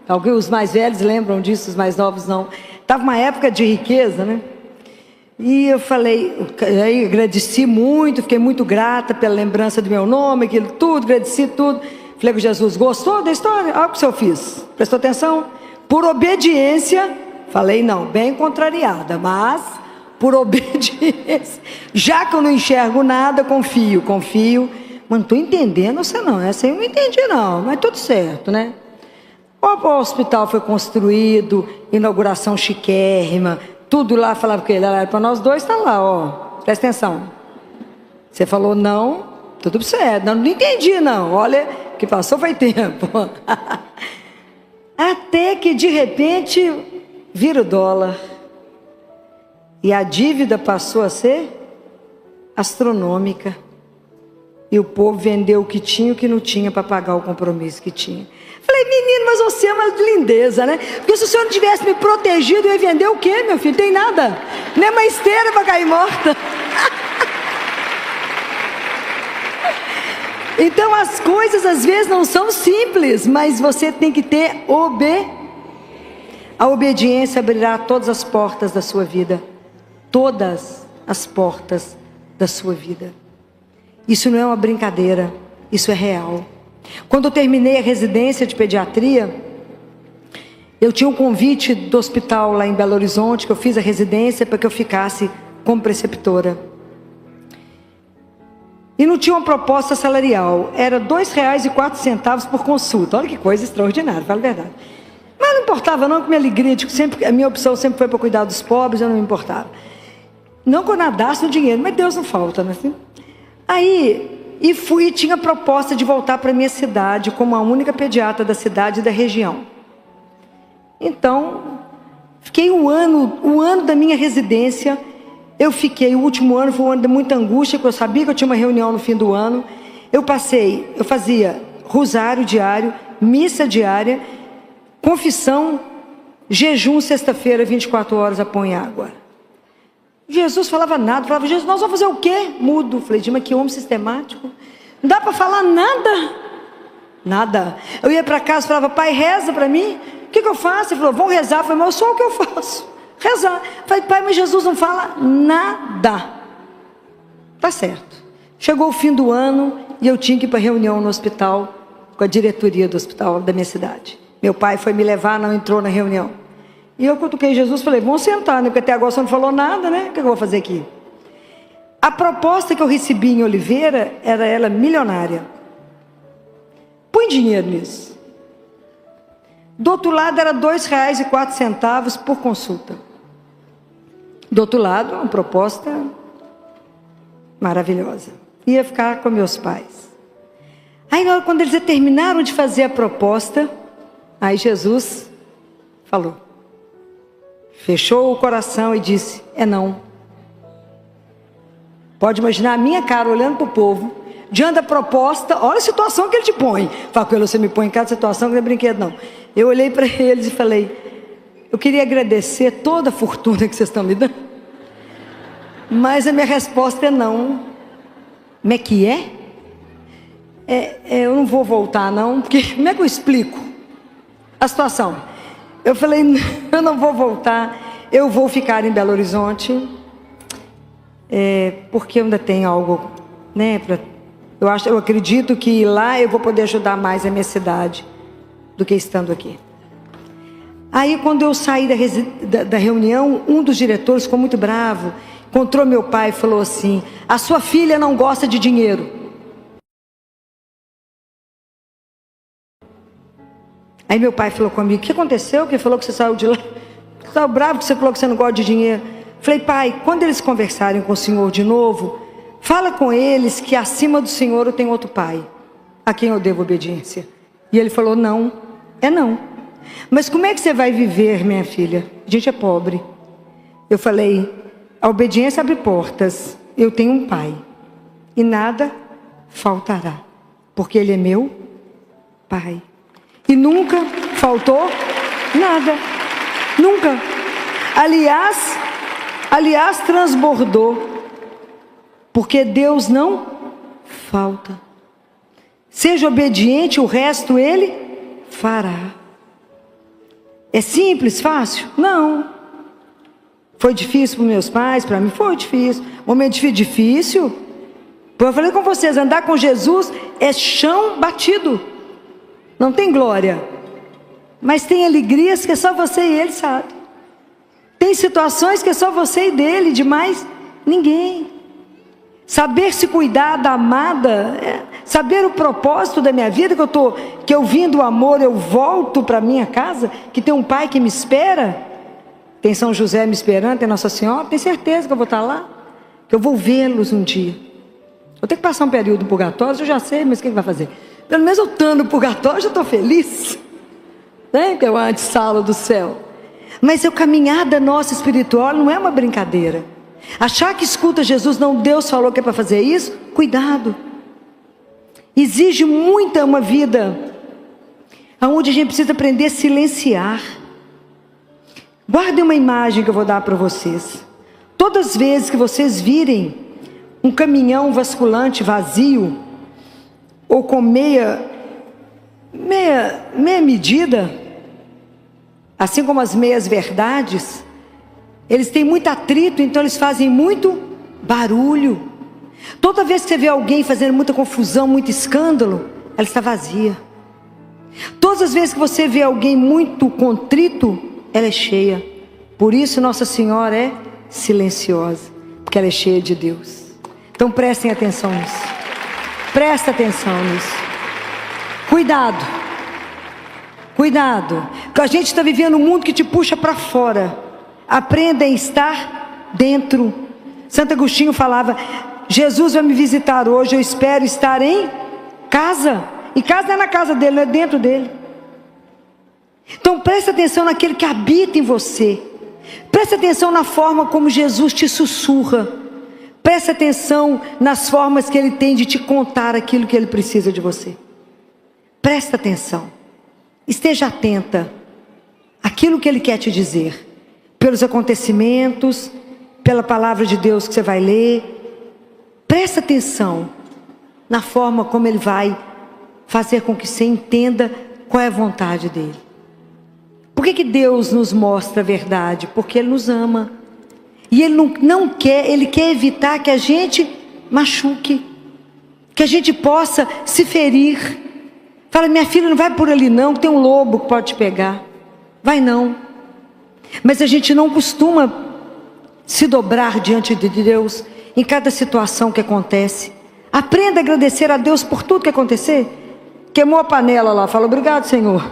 Alguém, os mais velhos lembram disso, os mais novos não. Estava uma época de riqueza, né? E eu falei, aí agradeci muito, fiquei muito grata pela lembrança do meu nome, aquilo tudo, agradeci tudo. Falei com Jesus, gostou da história? Olha o que o senhor fiz. Prestou atenção? Por obediência, falei não, bem contrariada, mas por obediência. Já que eu não enxergo nada, confio. Mas não estou entendendo você não, essa aí eu não entendi não, mas tudo certo, né? O hospital foi construído, inauguração chiquérrima, tudo lá, falava que ele era para nós dois, está lá, ó, presta atenção. Você falou não, tudo certo, não entendi não, olha, o que passou foi tempo. Até que de repente vira o dólar. E a dívida passou a ser astronômica. E o povo vendeu o que tinha e o que não tinha para pagar o compromisso que tinha. Falei, menino, mas você é uma lindeza, né? Porque se o senhor não tivesse me protegido, eu ia vender o quê, meu filho? Tem nada. Nem uma esteira para cair morta. Então as coisas às vezes não são simples, mas você tem que ter a obediência abrirá todas as portas da sua vida. Todas as portas da sua vida. Isso não é uma brincadeira, isso é real. Quando eu terminei a residência de pediatria, eu tinha um convite do hospital lá em Belo Horizonte, que eu fiz a residência para que eu ficasse como preceptora. E não tinha uma proposta salarial, era R$ 2,04 por consulta. Olha que coisa extraordinária, fala a verdade. Mas não importava não, com minha alegria, a minha opção sempre foi para cuidar dos pobres, eu não me importava. Não que eu nadasse no dinheiro, mas Deus não falta, né? Aí, e fui e tinha proposta de voltar para a minha cidade, como a única pediatra da cidade e da região. Então, fiquei um ano da minha residência, o último ano foi um ano de muita angústia, porque eu sabia que eu tinha uma reunião no fim do ano. Eu fazia rosário diário, missa diária, confissão, jejum sexta-feira, 24 horas, põe água. Jesus falava nada, falava, Jesus, nós vamos fazer o quê? Mudo. Falei, mas que homem sistemático. Não dá para falar nada. Eu ia para casa e falava, pai, reza para mim. O que eu faço? Ele falou, vão rezar. Eu falei, mas só o que eu faço? Rezar. Eu falei, pai, mas Jesus não fala nada. Tá certo. Chegou o fim do ano e eu tinha que ir para reunião no hospital, com a diretoria do hospital da minha cidade. Meu pai foi me levar, não entrou na reunião. E eu cutuquei Jesus e falei, vamos sentar, né? Porque até agora você não falou nada, né? O que eu vou fazer aqui? A proposta que eu recebi em Oliveira, era ela milionária. Põe dinheiro nisso. Do outro lado era R$ 2,04 por consulta. Do outro lado, uma proposta maravilhosa. Ia ficar com meus pais. Aí quando eles terminaram de fazer a proposta, aí Jesus falou. Fechou o coração e disse, é não. Pode imaginar a minha cara olhando para o povo, diante da proposta, olha a situação que ele te põe. Fala com ele, você me põe em cada situação que não é brinquedo não. Eu olhei para eles e falei, eu queria agradecer toda a fortuna que vocês estão me dando, mas a minha resposta é não. Como é que é? Eu não vou voltar não, porque como é que eu explico a situação? Eu falei, eu não vou voltar, eu vou ficar em Belo Horizonte, porque eu ainda tenho algo, né, eu acredito que lá eu vou poder ajudar mais a minha cidade do que estando aqui. Aí quando eu saí da reunião, um dos diretores ficou muito bravo, encontrou meu pai e falou assim: a sua filha não gosta de dinheiro. Aí meu pai falou comigo: o que aconteceu? Que falou que você saiu de lá? Você saiu bravo que você falou que você não gosta de dinheiro. Falei: pai, quando eles conversarem com o Senhor de novo, fala com eles que acima do Senhor eu tenho outro pai, a quem eu devo obediência. E ele falou: não, não. Mas como é que você vai viver, minha filha? A gente é pobre. Eu falei: a obediência abre portas. Eu tenho um pai e nada faltará, porque ele é meu pai. E nunca faltou nada. Nunca. Aliás, transbordou. Porque Deus não falta. Seja obediente, o resto Ele fará. É simples, fácil? Não. Foi difícil para meus pais, para mim foi difícil. Momento difícil. Eu falei com vocês, andar com Jesus é chão batido. Não tem glória, mas tem alegrias que é só você e Ele sabe. Tem situações que é só você e dele, de mais ninguém. Saber se cuidar da amada, saber o propósito da minha vida, que eu vim do amor, eu volto para minha casa, que tem um pai que me espera, tem São José me esperando, tem Nossa Senhora, tenho certeza que eu vou estar lá, que eu vou vê-los um dia. Eu tenho que passar um período purgatório, eu já sei, mas o que vai fazer? Pelo menos eu estando no purgatório, já estou feliz, né? Que é o antessala do céu. Mas a caminhada nossa espiritual não é uma brincadeira. Achar que escuta Jesus, não, Deus falou que é para fazer isso, cuidado. Exige muita uma vida onde a gente precisa aprender a silenciar. Guardem uma imagem que eu vou dar para vocês. Todas as vezes que vocês virem um caminhão vasculante vazio, ou com meia medida, assim como as meias verdades, eles têm muito atrito, então eles fazem muito barulho. Toda vez que você vê alguém fazendo muita confusão, muito escândalo, ela está vazia. Todas as vezes que você vê alguém muito contrito, ela é cheia. Por isso Nossa Senhora é silenciosa, porque ela é cheia de Deus. Então prestem atenção nisso. Presta atenção nisso. Cuidado. Cuidado. Porque a gente está vivendo um mundo que te puxa para fora. Aprenda a estar dentro. Santo Agostinho falava: Jesus vai me visitar hoje, eu espero estar em casa. E casa não é na casa dele, não é dentro dele. Então presta atenção naquele que habita em você. Presta atenção na forma como Jesus te sussurra. Preste atenção nas formas que Ele tem de te contar aquilo que Ele precisa de você. Presta atenção. Esteja atenta àquilo que Ele quer te dizer. Pelos acontecimentos, pela palavra de Deus que você vai ler. Presta atenção na forma como Ele vai fazer com que você entenda qual é a vontade dEle. Por que Deus nos mostra a verdade? Porque Ele nos ama. E Ele não quer, Ele quer evitar que a gente machuque, que a gente possa se ferir. Fala: minha filha, não vai por ali não, que tem um lobo que pode te pegar. Vai não. Mas a gente não costuma se dobrar diante de Deus em cada situação que acontece. Aprenda a agradecer a Deus por tudo que acontecer. Queimou a panela lá, fala: obrigado, Senhor.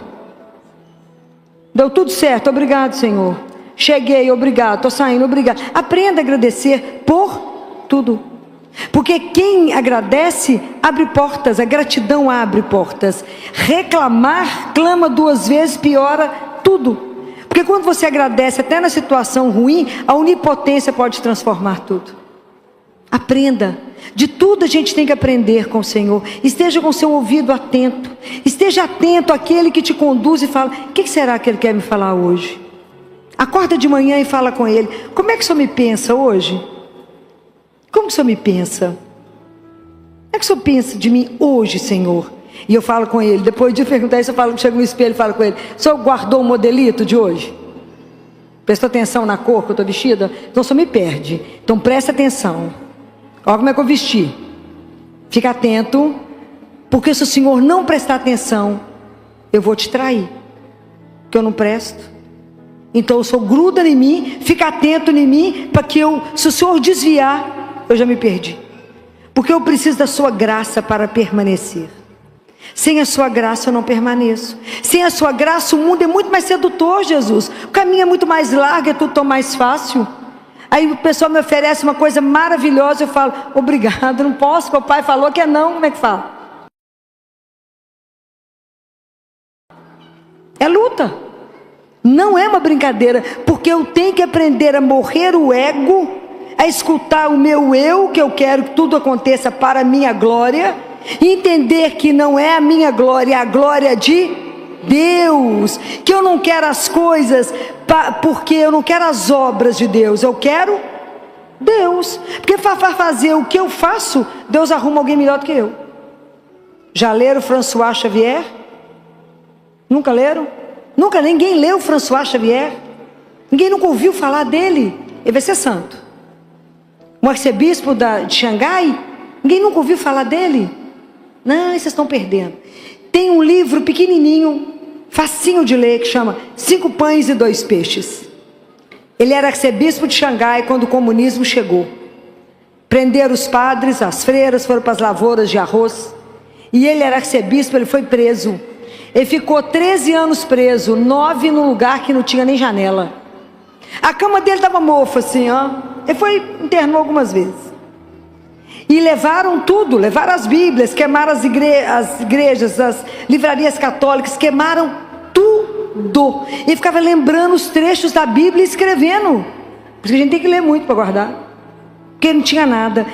Deu tudo certo, obrigado, Senhor. Cheguei, obrigado, estou saindo, obrigado. Aprenda a agradecer por tudo. Porque quem agradece, abre portas. A gratidão abre portas. Reclamar, clama 2 vezes, piora tudo. Porque quando você agradece, até na situação ruim, a onipotência pode transformar tudo. Aprenda. De tudo a gente tem que aprender com o Senhor. Esteja com o seu ouvido atento. Esteja atento àquele que te conduz e fala: o que será que Ele quer me falar hoje? Acorda de manhã e fala com Ele: como é que o Senhor me pensa hoje? Como que o Senhor me pensa? é que o Senhor pensa de mim hoje, Senhor? E eu falo com ele, depois de perguntar isso, eu chego no espelho e falo com ele: o Senhor guardou o modelito de hoje? Prestou atenção na cor que eu estou vestida? Então o Senhor me perde. Então presta atenção. Olha como é que eu vesti. Fica atento, porque se o Senhor não prestar atenção, eu vou te trair, que eu não presto. Então o Senhor gruda em mim, fica atento em mim, para que se o Senhor desviar, eu já me perdi. Porque eu preciso da sua graça para permanecer. Sem a sua graça eu não permaneço. Sem a sua graça o mundo é muito mais sedutor, Jesus. O caminho é muito mais largo, é tudo tão mais fácil. Aí o pessoal me oferece uma coisa maravilhosa, eu falo: obrigado, não posso, porque o pai falou que é não. Como é que fala? É luta. Não é uma brincadeira, porque eu tenho que aprender a morrer o ego, a escutar o meu eu, que eu quero que tudo aconteça para a minha glória, e entender que não é a minha glória, é a glória de Deus. Que eu não quero as coisas porque eu não quero as obras de Deus, eu quero Deus. Porque para fazer o que eu faço, Deus arruma alguém melhor do que eu. Já leram François Xavier? Nunca leram? Nunca ninguém leu François Xavier? Ninguém nunca ouviu falar dele? Ele vai ser santo. O arcebispo de Xangai? Ninguém nunca ouviu falar dele? Não, vocês estão perdendo. Tem um livro pequenininho, facinho de ler, que chama 5 Pães e 2 Peixes. Ele era arcebispo de Xangai quando o comunismo chegou. Prenderam os padres, as freiras, foram para as lavouras de arroz. E ele era arcebispo, ele foi preso. Ele ficou 13 anos preso, 9 num lugar que não tinha nem janela. A cama dele estava mofa assim, ó. Ele internou algumas vezes. E levaram tudo, levaram as Bíblias, queimaram as igrejas, as livrarias católicas, queimaram tudo. E ficava lembrando os trechos da Bíblia e escrevendo. Porque a gente tem que ler muito para guardar, porque não tinha nada.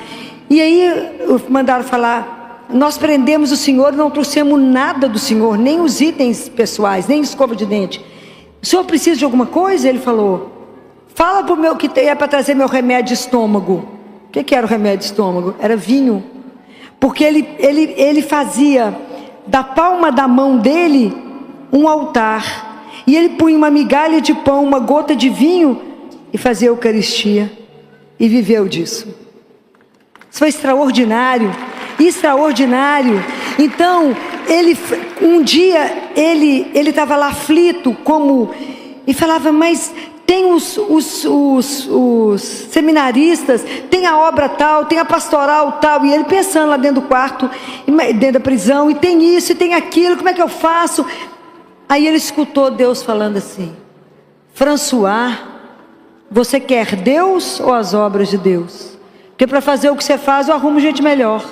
E aí mandaram falar: nós prendemos o Senhor e não trouxemos nada do Senhor, nem os itens pessoais, nem escova de dente. O Senhor precisa de alguma coisa? Ele falou: fala para o meu que é para trazer meu remédio de estômago. O que era o remédio de estômago? Era vinho. Porque ele fazia da palma da mão dele um altar. E ele punha uma migalha de pão, uma gota de vinho, e fazia a Eucaristia. E viveu disso. Isso foi extraordinário. Extraordinário. Então, um dia ele estava lá aflito, e falava: mas tem os seminaristas, tem a obra tal, tem a pastoral tal. E ele pensando lá dentro do quarto, dentro da prisão, e tem isso, e tem aquilo, como é que eu faço? Aí ele escutou Deus falando assim: François, você quer Deus ou as obras de Deus? Porque para fazer o que você faz, eu arrumo gente melhor.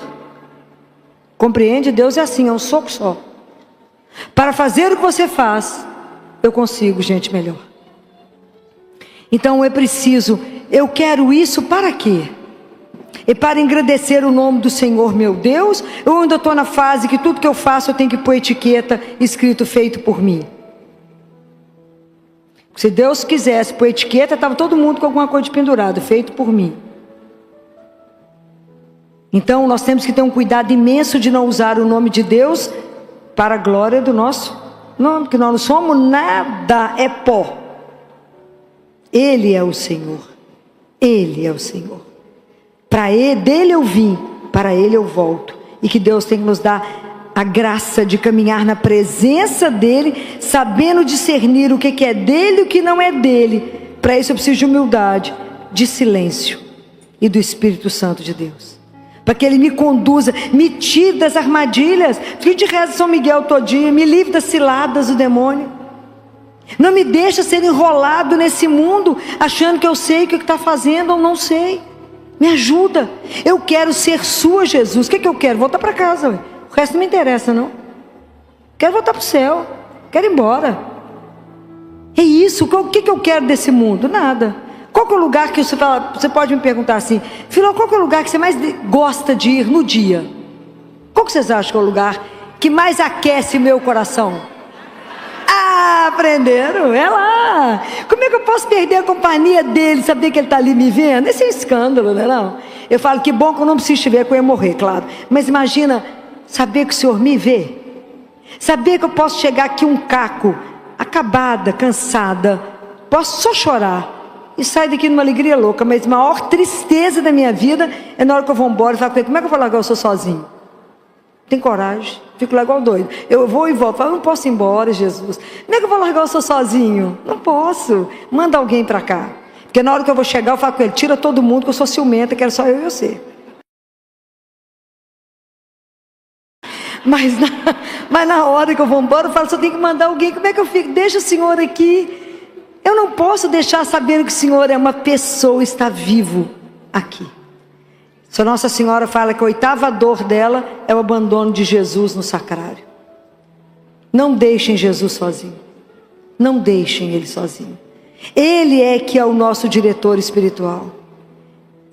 Compreende? Deus é assim, é um soco só. Para fazer o que você faz, eu consigo gente melhor. Então é preciso, eu quero isso para quê? É para engrandecer o nome do Senhor meu Deus? Eu ainda estou na fase que tudo que eu faço eu tenho que pôr etiqueta escrito feito por mim? Se Deus quisesse pôr etiqueta, estava todo mundo com alguma coisa de pendurado, feito por mim. Então nós temos que ter um cuidado imenso de não usar o nome de Deus para a glória do nosso nome, porque nós não somos nada, é pó. Ele é o Senhor. Ele é o Senhor. Dele eu vim, para Ele eu volto. E que Deus tem que nos dar a graça de caminhar na presença dEle, sabendo discernir o que é dEle e o que não é dEle. Para isso eu preciso de humildade, de silêncio e do Espírito Santo de Deus. Para que Ele me conduza, me tire das armadilhas. Porque a gente reza São Miguel todo dia, me livre das ciladas do demônio. Não me deixa ser enrolado nesse mundo, achando que eu sei o que está fazendo ou não sei. Me ajuda. Eu quero ser sua, Jesus. O que eu quero? Voltar para casa. Ué. O resto não me interessa, não. Quero voltar para o céu. Quero ir embora. É isso. O que eu quero desse mundo? Nada. Qual que é o lugar que você fala? Você pode me perguntar assim: Filó, qual que é o lugar que você mais gosta de ir no dia? Qual que vocês acham que é o lugar que mais aquece meu coração? Aprenderam, é lá. Como é que eu posso perder a companhia dele, saber que ele está ali me vendo? Esse é um escândalo, não é não? Eu falo, que bom que eu não preciso te ver, que eu ia morrer, claro. Mas imagina, saber que o Senhor me vê. Saber que eu posso chegar aqui um caco, acabada, cansada. Posso só chorar e sair daqui numa alegria louca. Mas a maior tristeza da minha vida é na hora que eu vou embora e falo com ele, como é que eu vou largar eu sou sozinho? Tem coragem, fico lá igual doido. Eu vou e volto, falo, não posso ir embora, Jesus. Como é que eu vou largar eu sou sozinho? Não posso, manda alguém para cá. Porque na hora que eu vou chegar eu falo com ele, tira todo mundo que eu sou ciumenta, quero só eu e você. Mas na hora que eu vou embora eu falo, só tem que mandar alguém, como é que eu fico? Deixa o Senhor aqui. Eu não posso deixar sabendo que o Senhor é uma pessoa, está vivo aqui. Se Nossa Senhora fala que a 8ª dor dela é o abandono de Jesus no sacrário. Não deixem Jesus sozinho. Não deixem Ele sozinho. Ele é que é o nosso diretor espiritual.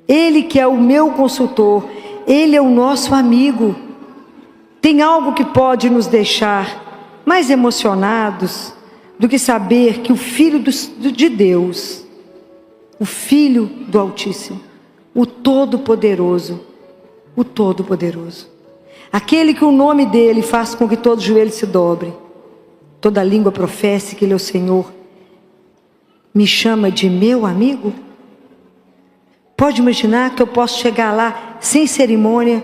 Ele que é o meu consultor. Ele é o nosso amigo. Tem algo que pode nos deixar mais emocionados do que saber que o Filho de Deus, o Filho do Altíssimo, o Todo-Poderoso, aquele que o nome dele faz com que todo joelho se dobre, toda língua professe que ele é o Senhor, me chama de meu amigo? Pode imaginar que eu posso chegar lá sem cerimônia,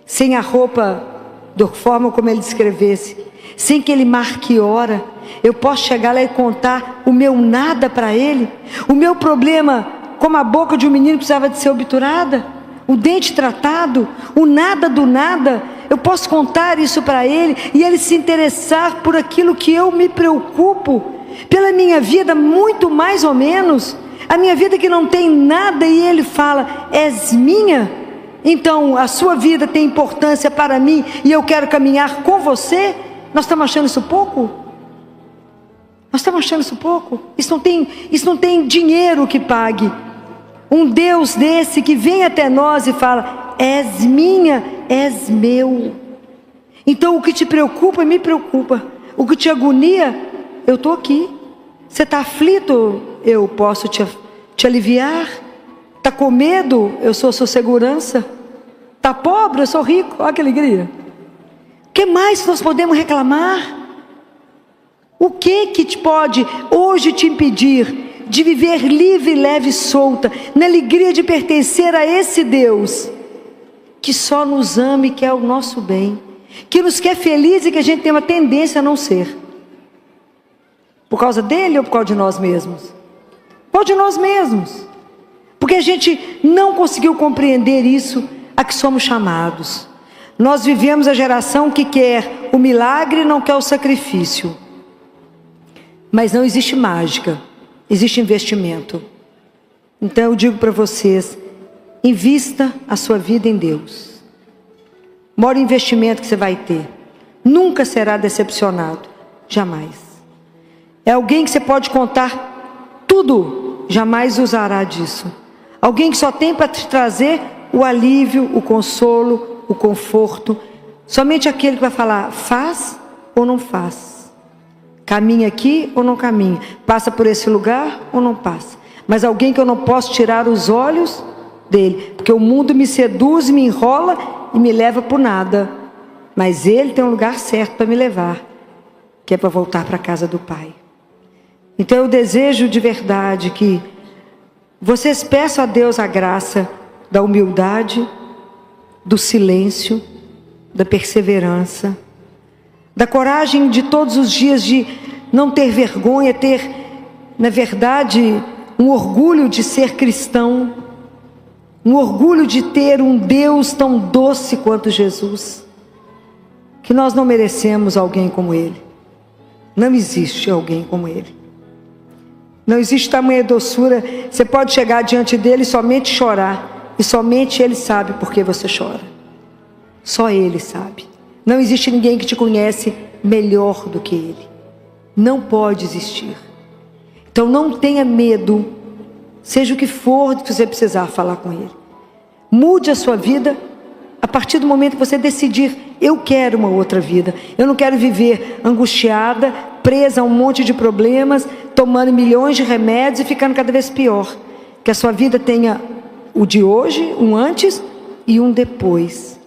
sem a roupa da forma como ele descrevesse, sem que ele marque hora. Eu posso chegar lá e contar o meu nada para ele, o meu problema, como a boca de um menino precisava de ser obturada, o dente tratado, o nada do nada. Eu posso contar isso para ele e ele se interessar por aquilo que eu me preocupo, pela minha vida muito mais ou menos, a minha vida que não tem nada, e ele fala, és minha, então a sua vida tem importância para mim e eu quero caminhar com você. Nós estamos achando isso pouco? Nós estamos achando isso pouco? Isso não tem dinheiro que pague. Um Deus desse que vem até nós e fala, és minha, és meu. Então o que te preocupa, me preocupa. O que te agonia, eu estou aqui. Você está aflito, eu posso te aliviar. Está com medo, eu sou sua segurança. Está pobre, eu sou rico. Olha que alegria. O que mais nós podemos reclamar? O que te pode hoje te impedir de viver livre, leve e solta, na alegria de pertencer a esse Deus, que só nos ama e quer o nosso bem, que nos quer feliz e que a gente tem uma tendência a não ser? Por causa dele ou por causa de nós mesmos? Por causa de nós mesmos. Porque a gente não conseguiu compreender isso a que somos chamados. Nós vivemos a geração que quer o milagre e não quer o sacrifício. Mas não existe mágica, existe investimento. Então eu digo para vocês, invista a sua vida em Deus. O maior investimento que você vai ter, nunca será decepcionado, jamais. É alguém que você pode contar tudo, jamais usará disso. Alguém que só tem para te trazer o alívio, o consolo, o conforto. Somente aquele que vai falar, faz ou não faz. Caminha aqui ou não caminha. Passa por esse lugar ou não passa. Mas alguém que eu não posso tirar os olhos dele. Porque o mundo me seduz, me enrola e me leva por nada. Mas ele tem um lugar certo para me levar. Que é para voltar para a casa do Pai. Então eu desejo de verdade que vocês peçam a Deus a graça da humildade, do silêncio, da perseverança, da coragem de todos os dias de não ter vergonha, ter, na verdade, um orgulho de ser cristão, um orgulho de ter um Deus tão doce quanto Jesus, que nós não merecemos alguém como Ele. Não existe alguém como Ele. Não existe tamanha doçura. Você pode chegar diante dele e somente chorar, e somente Ele sabe por que você chora. Só Ele sabe. Não existe ninguém que te conhece melhor do que Ele. Não pode existir. Então não tenha medo, seja o que for que você precisar falar com Ele. Mude a sua vida a partir do momento que você decidir, eu quero uma outra vida. Eu não quero viver angustiada, presa a um monte de problemas, tomando milhões de remédios e ficando cada vez pior. Que a sua vida tenha o de hoje, um antes e um depois.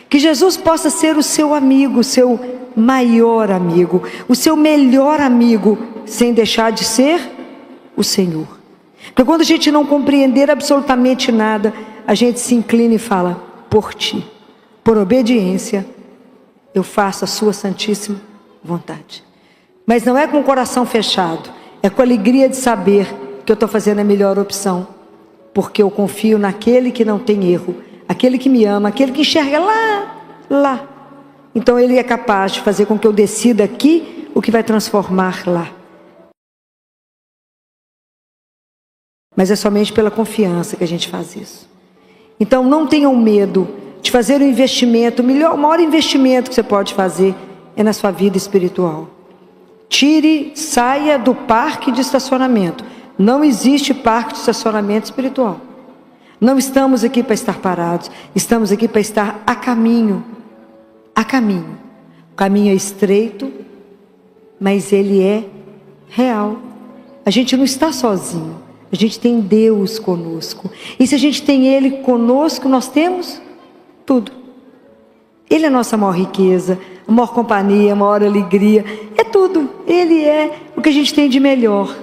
Que Jesus possa ser o seu amigo, o seu maior amigo, o seu melhor amigo, sem deixar de ser o Senhor. Porque quando a gente não compreender absolutamente nada, a gente se inclina e fala: por ti, por obediência, eu faço a sua santíssima vontade. Mas não é com o coração fechado, é com a alegria de saber que eu estou fazendo a melhor opção, porque eu confio naquele que não tem erro, aquele que me ama, aquele que enxerga lá. Então ele é capaz de fazer com que eu decida aqui o que vai transformar lá. Mas é somente pela confiança que a gente faz isso. Então não tenham medo de fazer um investimento, o maior investimento que você pode fazer é na sua vida espiritual. Saia do parque de estacionamento. Não existe parque de estacionamento espiritual. Não estamos aqui para estar parados, estamos aqui para estar a caminho. A caminho. O caminho é estreito, mas ele é real. A gente não está sozinho, a gente tem Deus conosco. E se a gente tem Ele conosco, nós temos tudo. Ele é a nossa maior riqueza, a maior companhia, a maior alegria, é tudo. Ele é o que a gente tem de melhor.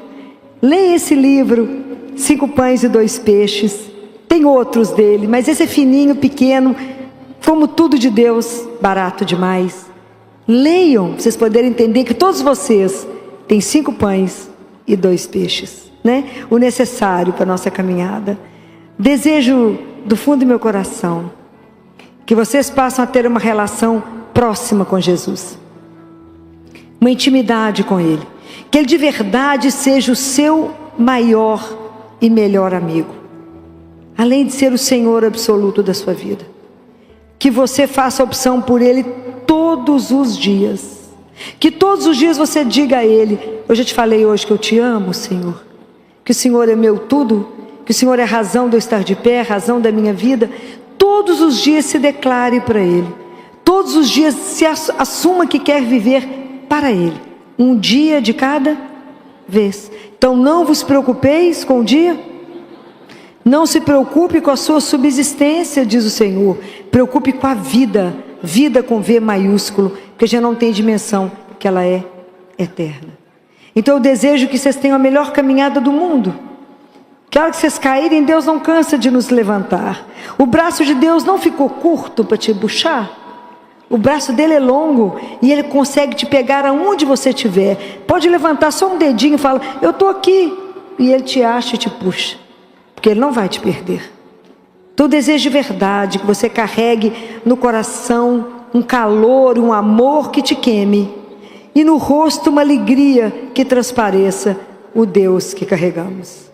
Leia esse livro, 5 pães e 2 peixes. Tem outros dele, mas esse é fininho, pequeno, como tudo de Deus, barato demais. Leiam, para vocês poderem entender que todos vocês têm 5 pães e 2 peixes, né? O necessário para a nossa caminhada. Desejo do fundo do meu coração que vocês passem a ter uma relação próxima com Jesus, uma intimidade com Ele, que Ele de verdade seja o seu maior e melhor amigo, além de ser o Senhor absoluto da sua vida. Que você faça a opção por Ele todos os dias, que todos os dias você diga a Ele: eu já te falei hoje que eu te amo, Senhor, que o Senhor é meu tudo, que o Senhor é a razão de eu estar de pé, a razão da minha vida. Todos os dias se declare para Ele, todos os dias se assuma que quer viver para Ele, um dia de cada vez. Então não vos preocupeis com o dia, não se preocupe com a sua subsistência, diz o Senhor. Preocupe com a vida, vida com V maiúsculo, porque já não tem dimensão, que ela é eterna. Então eu desejo que vocês tenham a melhor caminhada do mundo. Que a hora que vocês caírem, Deus não cansa de nos levantar. O braço de Deus não ficou curto para te puxar. O braço dele é longo e ele consegue te pegar aonde você estiver. Pode levantar só um dedinho e falar: eu estou aqui. E ele te acha e te puxa, porque ele não vai te perder. Então eu desejo de verdade que você carregue no coração um calor, um amor que te queime, e no rosto uma alegria que transpareça o Deus que carregamos.